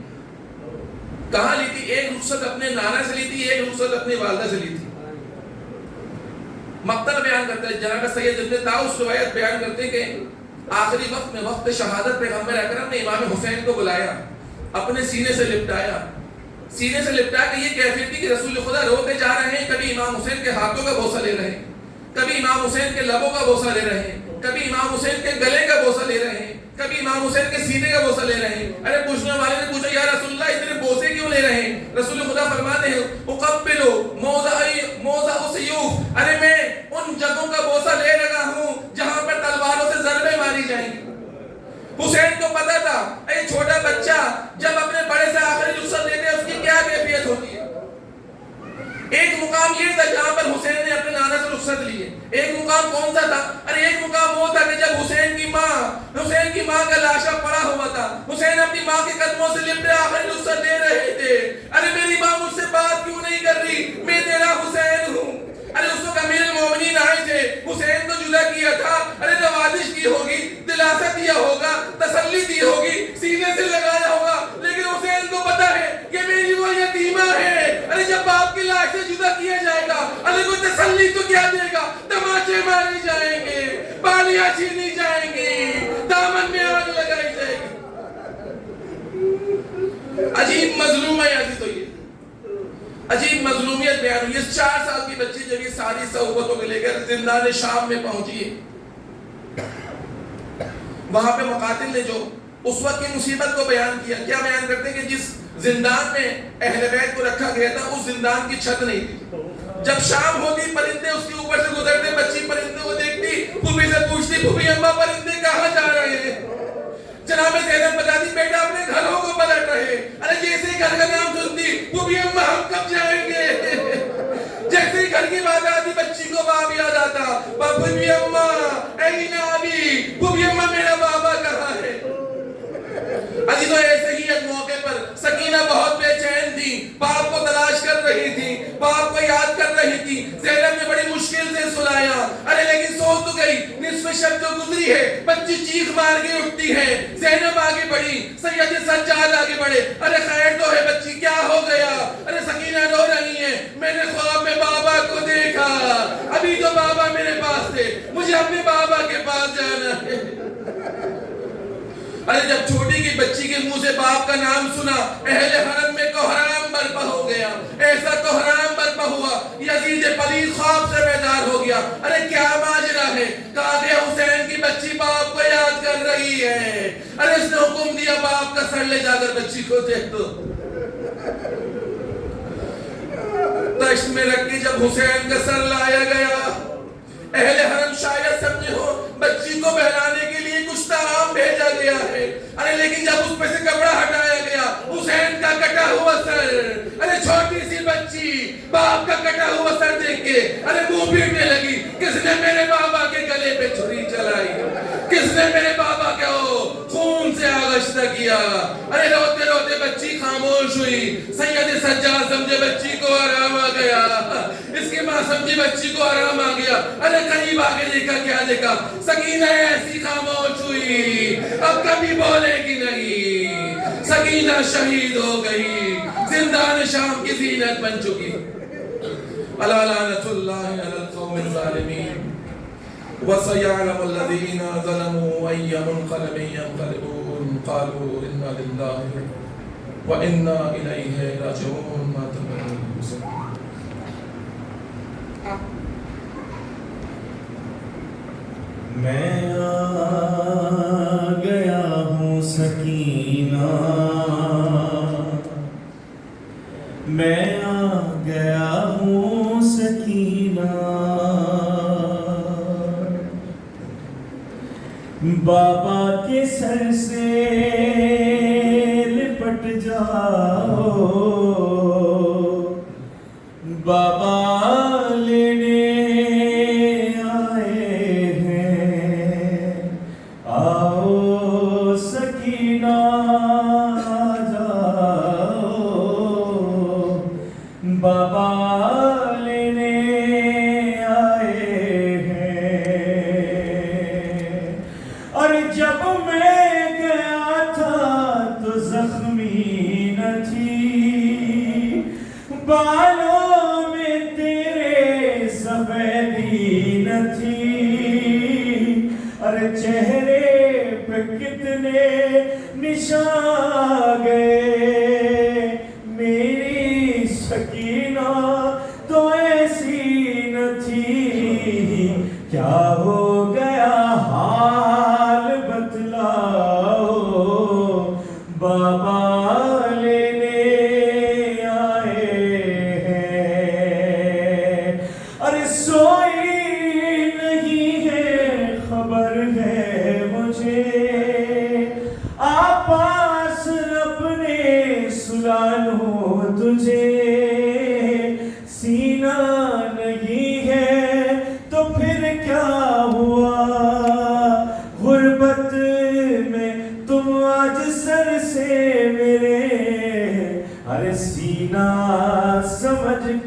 کہاں لی تھی؟ ایک رخصت اپنے نانا سے لی تھی، ایک رخصت اپنی والدہ سے لی تھی۔ مقتل بیان کرتا ہے جناب سید ابن طاؤس روایت بیان کرتے ہیں کہ آخری وقت میں وقت شہادت پیغمبر اکرم نے امام حسین کو بلایا، اپنے سینے سے لپٹایا، سینے سے لپٹا کے یہ کیفیت تھی کہ رسول خدا روتے جا رہے ہیں، کبھی امام حسین کے ہاتھوں کا بوسہ لے رہے ہیں، کبھی امام حسین کے لبوں کا بوسہ لے رہے ہیں، کبھی امام حسین کے گلے کا بوسہ لے رہے ہیں، کبھی امام حسین کے سینے کا بوسہ لے رہے ہیں۔ ارے پوچھنے والے نے پوچھا یا رسول اللہ اتنے بوسے کیوں لے رہے ہیں؟ رسول خدا فرماتے ہیں اقبلوا موضع السیوف، ارے میں ان جگہوں کا بوسہ لے رہا ہوں جہاں پر تلواروں سے ضربیں ماری جائیں گی۔ حسین کو پتا تھا تھا جہاں پر حسین نے اپنے نانا سے رخصت لی ہے. ایک مقام کون سا تھا؟ ارے ایک مقام وہ تھا کہ جب حسین کی ماں کا لاشا پڑا ہوا تھا, حسین اپنی ماں کے قدموں سے لپٹے آخری رخصت دے رہے تھے. ارے میری ماں مجھ سے بات کیوں نہیں کر رہی, میں تیرا حسین ہوں. ارے اس وقت امیر المومنین آئے تھے, حسین کو جدا کیا تھا, ارے نوازش کی ہوگی, دلاسا دیا ہوگا, تسلی دی ہوگی, سینے سے لگایا ہوگا, لیکن حسین کو پتا ہے کہ میری وہ یتیمہ ہے. ارے جب باپ کی لاش سے جدا کیا جائے گا, ارے کوئی تسلی تو کیا دے گا؟ تماچے مارے جائیں گے, بالیاں چھینی جائیں گی, دامن میں آگ لگائی جائے گی. عجیب مظلوم ہے عزیز. تو یہ عجیب مظلومیت بیان ہوئی. اس 4 سال کی بچی جب یہ ساری صحبتوں کو لے کر زندان شام میں پہنچی ہے, وہاں پہ مقاتل نے جو اس وقت کی مصیبت کو بیان کیا, کیا بیان کرتے ہیں کہ جس زندان میں اہل بیت کو رکھا گیا تھا اس زندان کی چھت نہیں تھی. جب شام ہوتی پرندے اس کے اوپر سے گزرتے, بچی پرندے کو دیکھتی, پھوپھی سے پوچھتی, پھوپھی اماں پرندے کہاں جا رہے ہیں؟ جناب زینب بتاتی, بیٹا اپنے گھروں کو پلٹ رہے. ارے جیسے ہی گھر کا نام سنتی, پھوپھی اماں ہم کب جائیں گے؟ جیسے ہی گھر کی بات آتی, بچی کو باپ یاد آتا, پھوپھی اماں این ابی, پھوپھی اماں میرا بابا کہاں ہے؟ عزیزو ایسے ہی ایک موقع پر سکینہ بہت بے چین تھی, باپ کو تلاش کر رہی تھی, باپ کو یاد کر رہی تھی. زینب نے بڑی مشکل سے سلایا, ارے لیکن سو تو گئی. نصف شب جو گزری ہے, بچی چیخ مار کے اٹھتی ہے. زینب آگے بڑھی, سید سجاد آگے بڑھے, ارے خیر تو ہے بچی, کیا ہو گیا؟ ارے سکینہ رو رہی ہے, میں نے خواب میں بابا کو دیکھا, ابھی تو بابا میرے پاس تھے, مجھے اپنے بابا کے پاس جانا ہے. ارے جب چھوٹی کی بچی کے منہ سے باپ کا نام سنا, اہل حرم میں کوہرام برپا ہو گیا. ایسا کوہرام برپا ہوا, یزید پلید خواب سے بیدار ہو گیا. ارے کیا ماجرا ہے؟ کہا کہ حسین کی بچی باپ کو یاد کر رہی ہے. ارے اس نے حکم دیا, باپ کا سر لے جا کر بچی کو دے دو. تشت میں رکھ کے جب حسین کا سر لایا گیا, اہل حرم شاید سمجھے ہو بچی کو بہلانے کے لیے کچھ طعام بھیجا گیا ہے. ارے لیکن جب اس پہ سے کپڑا ہٹایا گیا, حسین کا کٹا ہوا سر, ارے چھوٹی سی بچی باپ کا کٹا ہوا سر دیکھ کے ارے منہ پیٹنے لگی. کس نے میرے بابا کے گلے پہ چھری چلائی؟ کس نے میرے بابا کو خون سے آغشتہ کیا؟ ارے روتے روتے بچی خاموش ہوئی. سید سجاد سمجھے بچی کو آرام آ گیا, اس کی ماں سمجھی بچی کو آرام آ گیا. ارے قریب آگے دیکھا, کیا دیکھا؟ سکینہ ایسی خاموش ہوئی, اب کبھی بولے گی نہیں. سکینہ شہید ہو گئی, زندان شام کی زینت بن چکی. الا لعنت اللہ علی القوم الظالمین وسيعلم الذين ظلموا أي منقلب ينقلبون قالوا إنا لله وإنا إليه راجعون. ما تمنون. میں آ گیا ہوں سکینہ, میں آ گیا ہوں سکینہ, بابا کے سر سے لپٹ جاؤ, بابا لینے آئے ہیں, آؤ سکینہ جاؤ, بابا لینے آئے ہیں. اور جب میں گیا تھا تو زخمی نہ تھی, بالوں میں تیرے سفیدی نہ تھی. ارے چہرے پہ کتنے نشان گئے, میری سکینہ تو ایسی نہ تھی. کیا ہو گیا حال بتلاؤ, بابا لینے آئے ہیں. ارے سوئی نہیں ہے, خبر ہے مجھے, آپ پاس اپنے سلا لوں تجھے, سینہ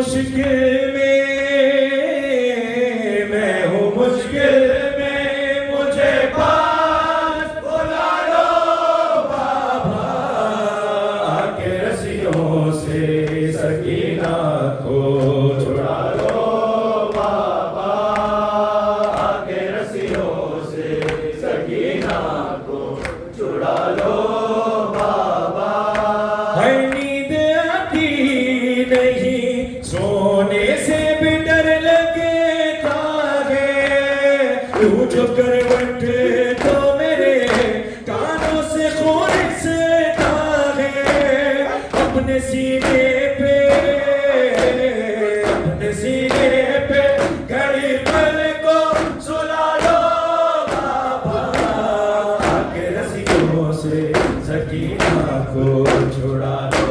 مشکل میں ہوں مشکل میں مجھے پاس بلا لو بابا آ کے رسیوں سے سکینہ کو چھڑا لو بابا آ کے رسیوں سے سکینہ کو چھڑا لو بابا ہے نیند آتی نہیں سونے سے بھی ڈر لگتا ہے تو جو کروٹ تو میرے کانوں سے خون رستا ہے اپنے سینے پہ گھڑی پل کو سلا لو بابا آ کے رسیوں سے سکینہ کو چھڑا لو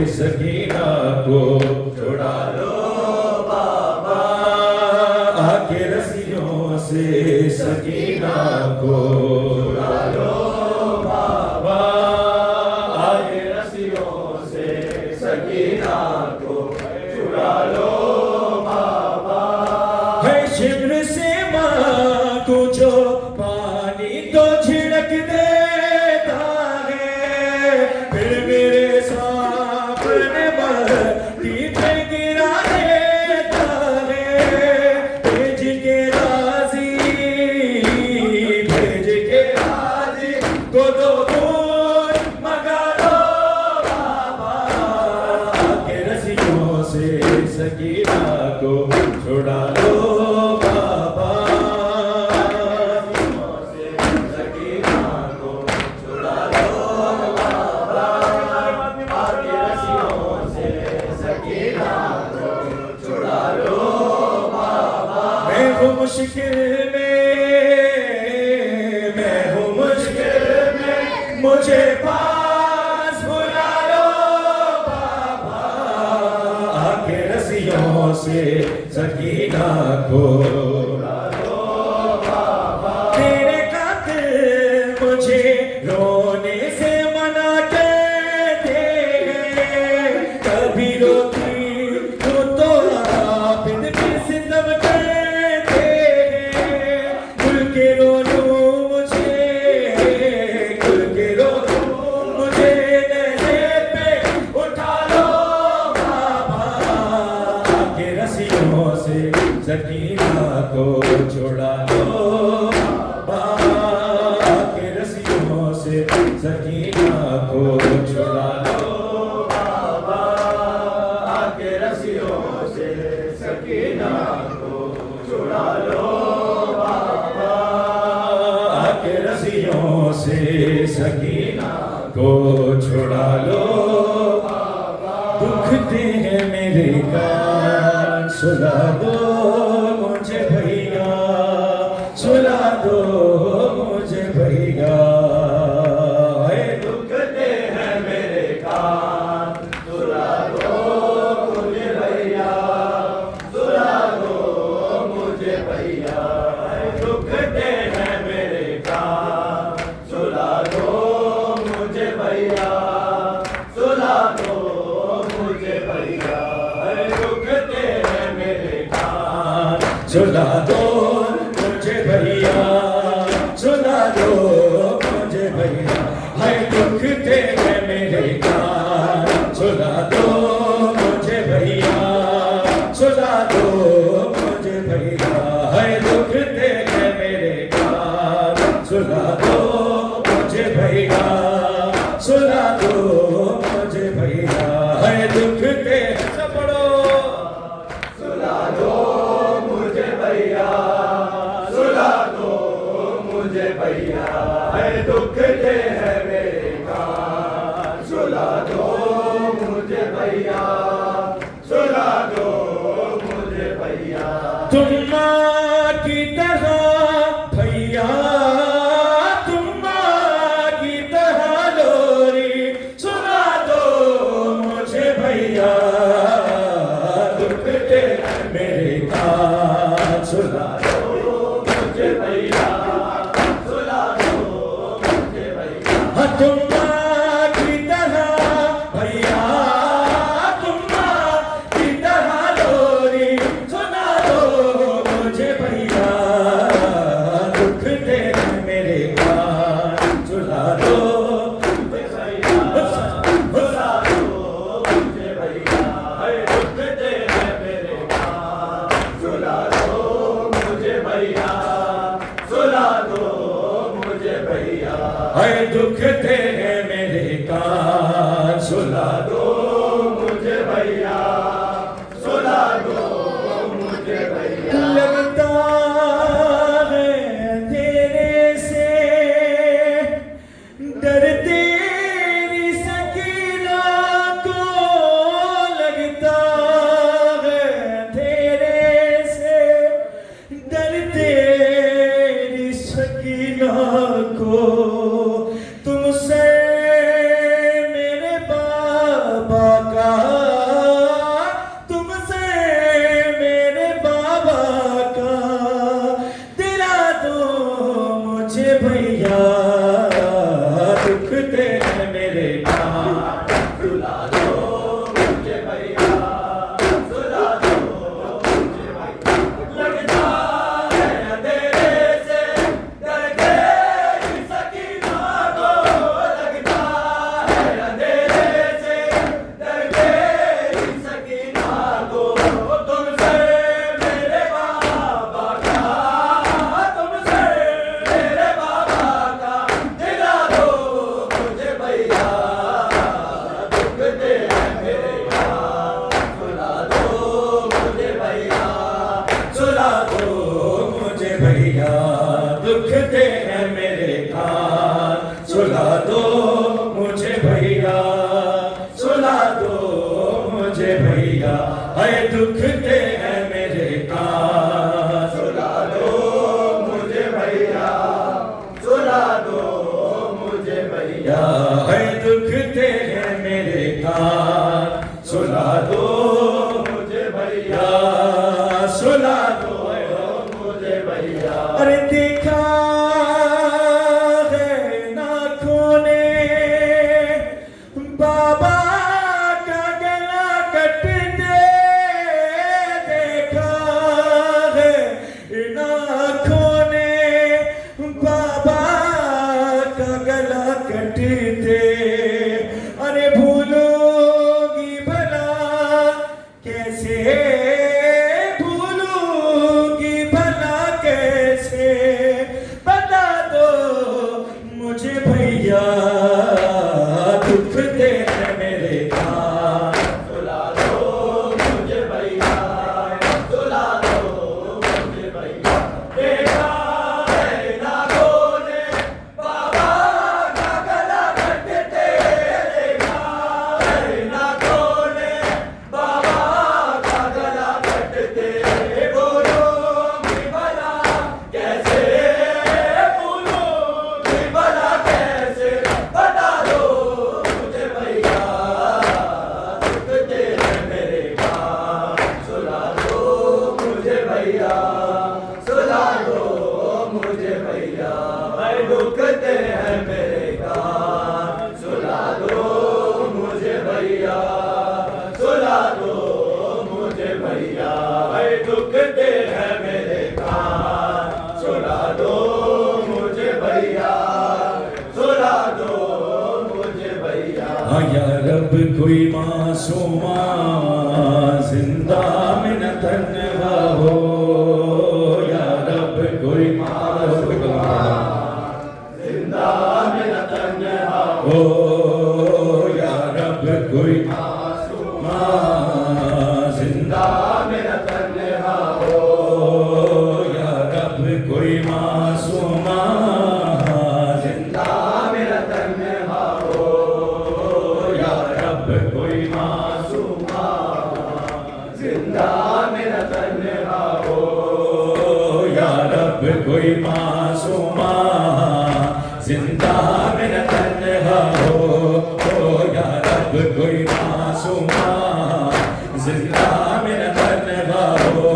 سکینہ کو چھڑا لو بابا آ کے رسیوں سے سکینہ کو چھڑا لو بابا آ کے رسیوں سے سکینہ کو چھڑا لو بابا ہے شبر سے ماں کو جو پانی تو چھڑک دیتا ہے پھر میرے سامنے مٹی پہ گرا دیتا ہے بھیج کے راضی کو دو پھول منگا لو بابا آ کے رسیوں سے سکینہ کو چھڑا لو بابا مشکل میں ہوں مشکل میں مجھے پاس بلا لو بابا آ کے رسیوں سے سکینہ کو چھڑا لو بابا تیرے قاتل مجھے رونے سے منع کرتے ہیں کبھی روتی تو عابد بھی ستم سکینہ کو چھڑا لو بابا کے رسیوں سے سکینہ کو چھڑا لو بابا کے رسیوں سے سکینہ کو چھڑا لو بابا کے رسیوں سے سکینہ کو چھڑا لو بابا دکھتے ہیں میرے کان سلا دو مجھے بھیا سلا دو مجھے بھیا دکھتے ہیں میرے کان سلا دو مجھے بھیا سلا دو مجھے بھیا دکھتے ہیں میرے کان سلا دو مجھے بھیا سلا دو مجھے بھیا دکھتے ہیں میرے کان سلا دو مجھے بھیا سلا دو مجھے بھیا ہے دکھتے ہیں میرے کان سلا دو مجھے بھیا سلا دو مجھے بھیا ہے دکھتے ہیں میرے کان سلا دو مجھے بھیا سلا دو مجھے بھیا ہے دکھتے سب پڑھو سلا دو مجھے بھیا سلا دو مجھے بھیا ہے دکھتے ہیں میرے کان سلا دو مجھے بھیا سلا دو مجھے بھیا تم ماں کی طرح بھیا تم ماں کی طرح لوری سلا دو مجھے بھیا دکھتے میرے کان سلا دو مجھے بھیا سلا دو مجھے بھیا تم ماں کی طرح بھیا تم ماں کی طرح لوری سنا دو مجھے بھیا دکھ دے میرے کان سلا دو مجھے بھیا سلا دو مجھے بھیا دکھ دے میرے کان سلا دو مجھے بھیا سلا دو مجھے بھیا دکھتے ہیں میرے کان سلا دو مجھے بھیا سلا دو مجھے بھیا لگتا ہے تیرے سے ڈر تیری سکینہ کو لگتا ہے تیرے سے ڈر تیری سکینہ کو تم سے میرے بابا کا تم سے میرے بابا کا دلا دو مجھے بھیا دکھتے ہیں میرے کان سلا دو مجھے بھیا سلا دو مجھے بھیا لگتا ہے اندھیرے سے ڈر تیری سکینہ کو لگتا ہے اندھیرے سے ڈر تیری سکینہ کو تم سے میرے بابا کا تم سے میرے بابا کا دلا دو مجھے بھیا دکھتے ہیں میرے کان سلا دو مجھے بھیا سلا دو مجھے بھیا دکھتے ہیں میرے کان سلا دو مجھے بھیا سلا دو مجھے بھیا دکھتے ہیں میرے کان سلا دو مجھے بھیا سلا دو مجھے بھیا دکھتے ہیں میرے کان سلا دو مجھے بھیا سلا دو مجھے بھیا ارے دیکھا ہے ناکھوں نے بابا کا گلا کٹتے دیکھا ہے ناکھوں نے بابا کا گلا کٹتے ارے بھولو گی بھلا کیسے بھولو گی بھلا کیسے بتا دو مجھے بھیا دکھتے ہیں میرے کان سلا دو مجھے بھیا سلا دو مجھے بھیا دیکھا ہے ناکھوں نے بابا کا گلا کٹتے دیکھا ہے ناکھوں نے بابا کا گلا کٹتے بولو گی بھلا کیسے بولو گی بھلا کیسے بتا دو مجھے بھیا دکھتے ہیں میرے کان سلا دو مجھے بھیا سلا دو مجھے بھیا دکھتے ہیں میرے کان سلا دو مجھے بھیا سلا دو مجھے بھیا دکھتے ہیں میرے کان سلا دو مجھے بھیا سلا دو مجھے بھیا یا رب کوئی معصومہ زندہ میں نہ تنہا ہو یا رب کوئی معصومہ زندہ میں نہ تنہا ہو یا رب کوئی معصومہ زندہ میں نہ تنہا ہو یا رب کوئی معصومہ زندہ میں نہ تنہا ہو یا رب کوئی معصومہ زندہ میں نہ تنہا ہو یا رب کوئی معصومہ زندہ میں نہ تنہا ہو یا رب کوئی معصومہ زندہ میں نہ تنہا ہو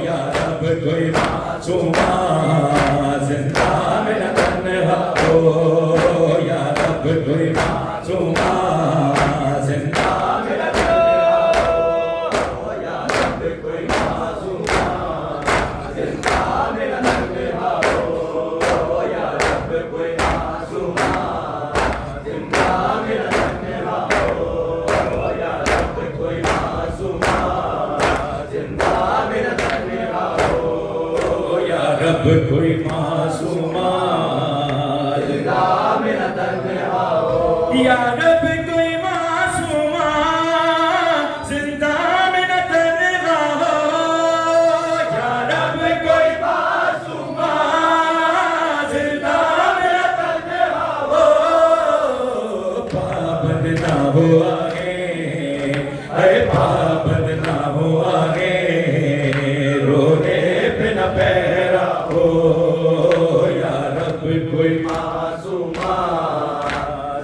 یا رب کوئی معصومہ معصوما زندہ میرا تنہا ہو یا رب کوئی معصوما زندہ میرا تنہا ہو یا رب کوئی معصوما زندہ میرا تنہا ہو یا رب کوئی معصوما زندہ میرا تنہا ہو یا رب کوئی معصوما زندہ میرا تنہا ہو یا رب کوئی معصوما زندہ میرا تنہا ہو یا رب کوئی معصوما زندہ میرا تنہا ہو یا رب کوئی معصوما زندہ میرا تنہا ہو پابند نہ ہو آگے اے پابند نہ ہو آگے رونے پہ نہ پیرا ہو یا رب کوئی معصوما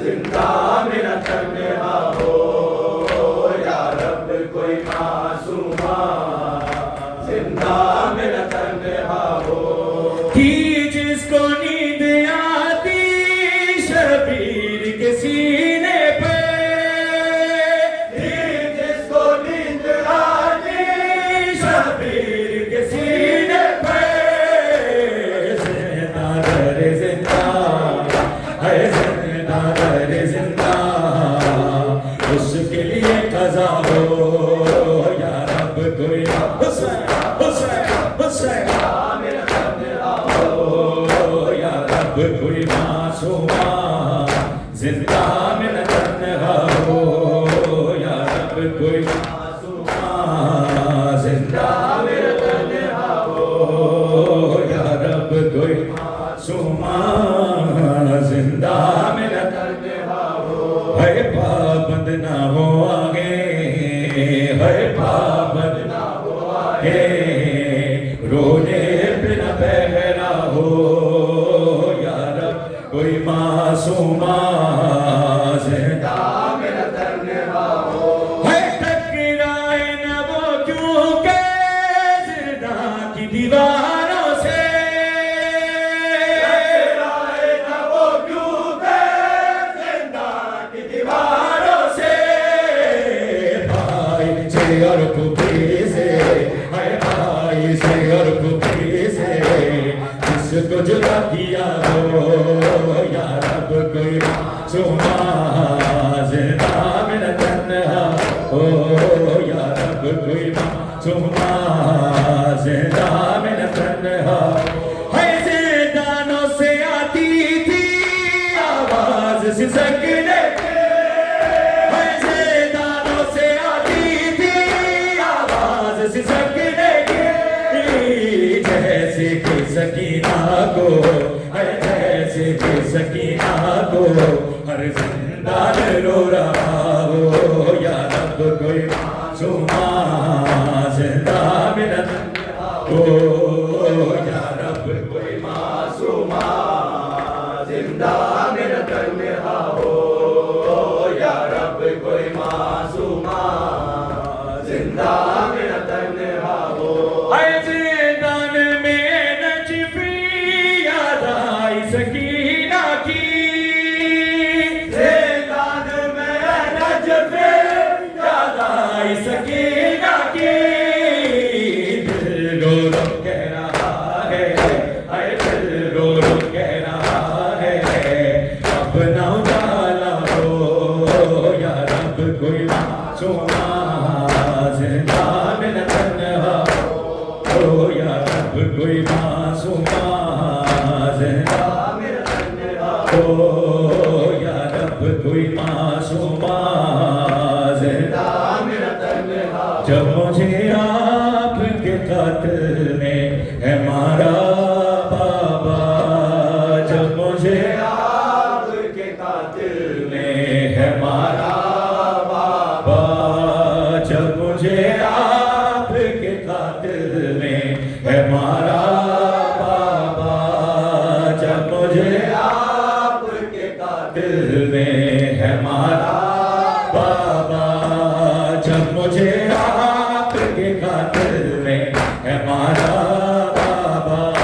زندہ میرا تنہا ہو یا رب کوئی معصوما زندہ میرا تنہا ہو کہ جس کو نیند آتی شبیر کے سینے پہ جس کو نیند آتی شبیر کے سینے پہ زندہ در زندہ ہے زندہ در زندہ اس کے لیے قضا ہو یا رب کوئی حسین حسین حسین میرا تنہا ہو یا رب کوئی معصوما زندہ میرا تنہا ہو یا رب کوئی معصوما زندہ میرا تنہا ہو یا رب کوئی معصوما زندہ میرا تنہا ہو ہے پابند نہ ہو آگے ہے پابند نہ ہو آگے رونے پہ نہ پہرا ہو یا رب کوئی معصوما زندہ میرا تنہا ہو ہے ٹکرائے نہ وہ کیونکہ زندہ کی دیواروں سے ٹکرائے نہ وہ کیونکہ زندہ کی دیواروں سے بھائی سے اور پھوپھی سے ہے بھائی سے اور پھوپھی سے جس کو جدا کیا ہو یا رب کوئی معصوما زندہ میرا تنہا ہو یا رب کوئی معصوما زندہ میرا تنہا ہے زندانوں سے آتی تھی آواز سسکنے کی ہے زندانوں سے آتی تھی آواز سسکنے کی جیسے کہ سکینہ کو ہے جیسے کہ سکینہ کو ہر زندان رو رہا ہو یا رب کوئی معصوما زندہ میرا تنہا ہو یا رب کوئی معصوما زندہ میرا تنہا ہو یا رب کوئی معصوما زندہ میرا تنہا ہو اے زندان میں نجفی یاد آئی سکینہ کی زندان میں نجفی یاد آئی سکینہ کی دل رو رو کہہ رہا ہے اے دل رو رو کہہ رہا ہے اپنا اجالا ہو یا رب کوئی معصوما زندہ میرا تنہا ہو یا رب کوئی معصوما زندہ میرا تنہا ہو یا رب کوئی معصوما زندہ میرا تنہا جب مجھے آپ کے قتل نے ہے مارا بابا جب مجھے آپ کے قاتل نے ہے مارا بابا جب مجھے آپ کے قاتل نے ہے مارا بابا جب مجھے آپ کے قاتل نے ہے مارا بابا جب مجھے آپ کے قاتل نے ہے مارا بابا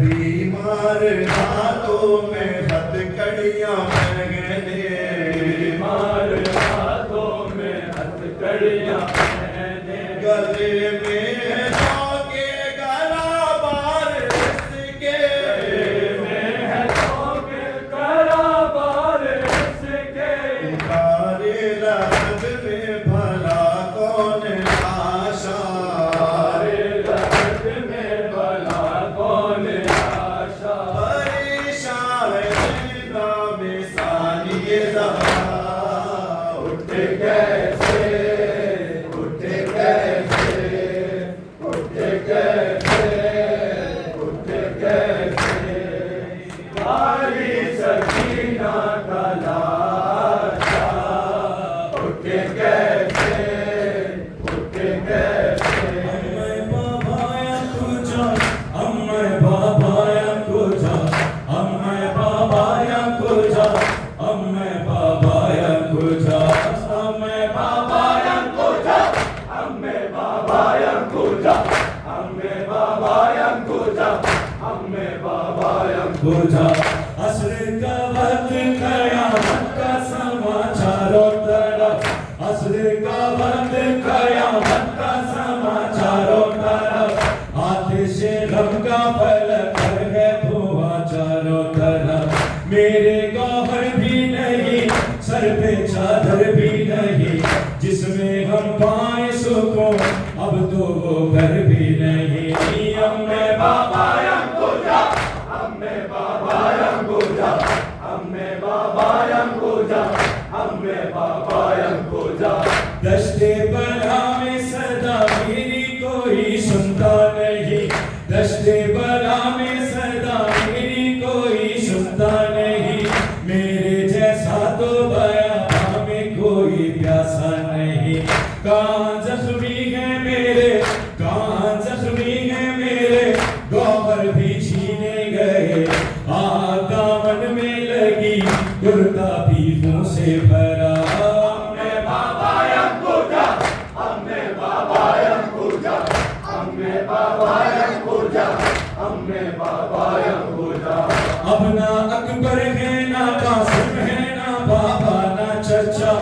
بیمار ہاتھوں میں ہتھکڑیاں پہنے بیمار ہاتھوں میں ہتھکڑیاں پہنے گلے میں کے گلا بار اس کے میں گلا بار اس کے اتارے لحد میں بھلا کون آشا لحد میں بھلا کون عصر کا وقت قیامت کا سماچاروں طرف عصر کا وقت قیامت کا سماچاروں طرف آتش غم کا فلک ہے دھواں چاروں طرف میرے گوہر بھی نہیں سر پہ چادر بھی نہیں جس میں ہم پائیں سکون اب تو وہ گھر بھی نہیں امّے بابا ینگوجا امّے بابا ینگوجا امّے بابا ینگوجا امّے بابا ینگوجا دشت بلا میں صدا میری کوئی سنتا نہیں دشت بلا میں صدا میری کوئی سنتا نہیں میرے جیسا تو بیاباں میں کوئی پیاسا نہیں کان زخمی ہے میرے کان زخمی ہے میرے گوہر بھی چھینے گئے آگ دامن میں لگی کرتا بھی خون سے بھرا امّے بابا ینگوجا امّے بابا ینگوجا امّے بابا ینگوجا امّے بابا ینگوجا اب نہ اکبر ہے نہ قاسم ہے نہ بابا نہ چچا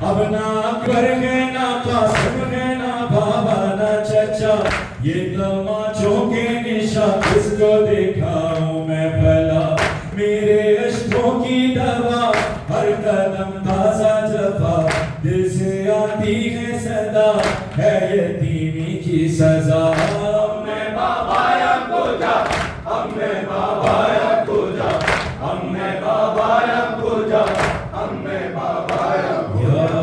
اب نہ اکبر ہے نہ قاسم ہے نہ بابا نہ چچا یہ تماچوں کے نشاں کس کو دکھاؤں میں بھلا میرے اشکوں کی دوا ہر قدم تازہ جفا دل سے آتی ہے صدا ہے یتیمی کی سزا امّے بابا ینگوجا امّے بابا ینگوجا امّے بابا ینگوجا امّے بابا ینگوجا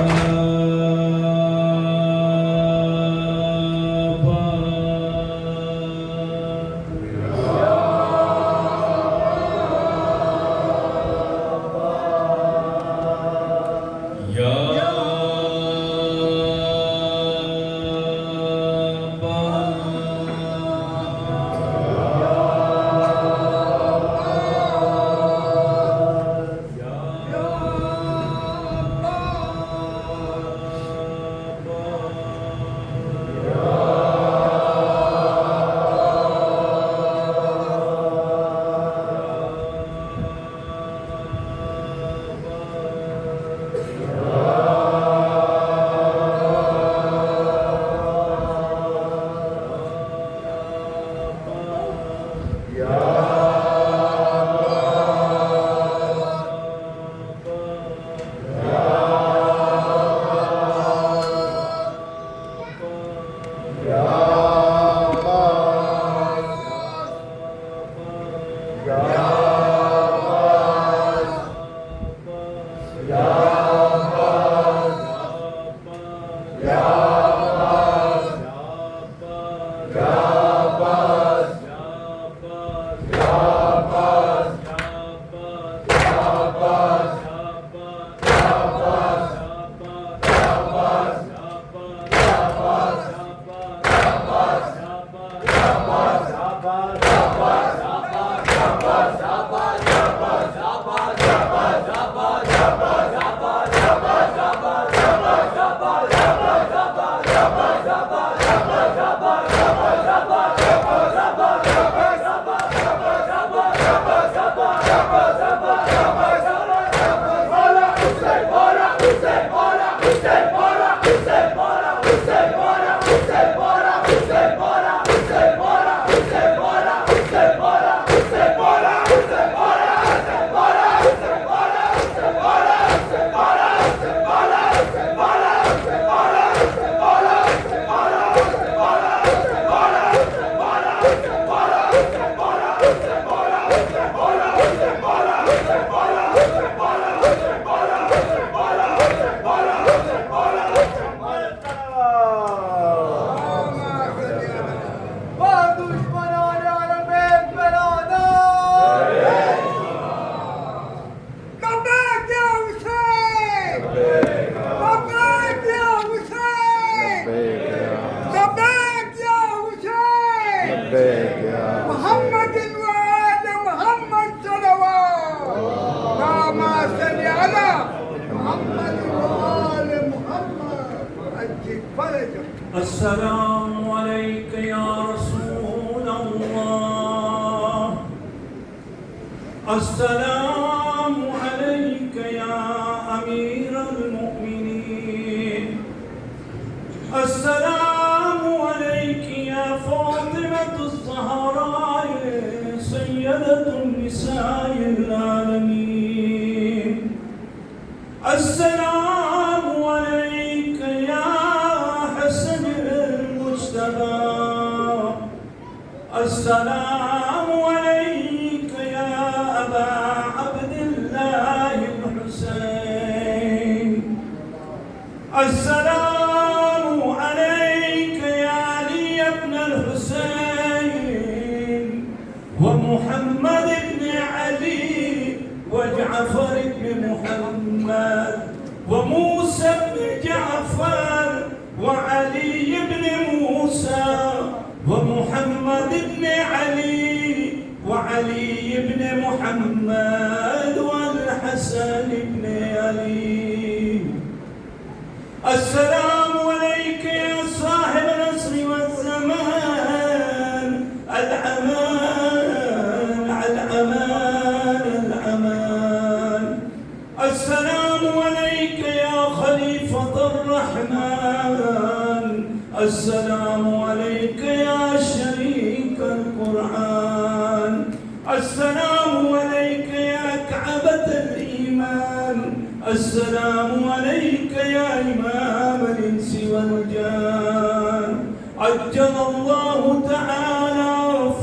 لبيك يا حسين لبيك يا حسين لبيك يا حسين محمد وآل محمد صلوات اللهم صل على محمد وآل محمد أجل فرجك. السلام عليك يا رسول الله. السلام عليك يا أمير المؤمنين. السلام عليك يا فاطمة الزهراء سيدة النساء العالمين. السلام عليك يا حسن المجتبى. السلام عليك يا أبا عبد الله الحسين. السلام عليك يا علي بن الحسين ومحمد بن علي وجعفر بن محمد وموسى بن جعفر وعلي بن موسى ومحمد بن علي وعلي بن محمد والحسن بن علي. السلام عليك يا صاحب العصر والزمان. الأمان الأمان الأمان. السلام عليك يا خليفة الرحمن. السلام عليك يا شريك القرآن. السلام عليك يا كعبة الإيمان. السلام عليك يا إمام الإنس والجان. عجل الله تعالى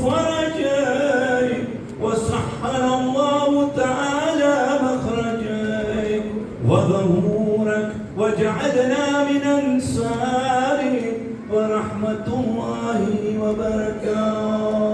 فرجك وسحر الله تعالى مخرجك وظهورك وجعلنا من أنصارك ورحمة الله وبركاته.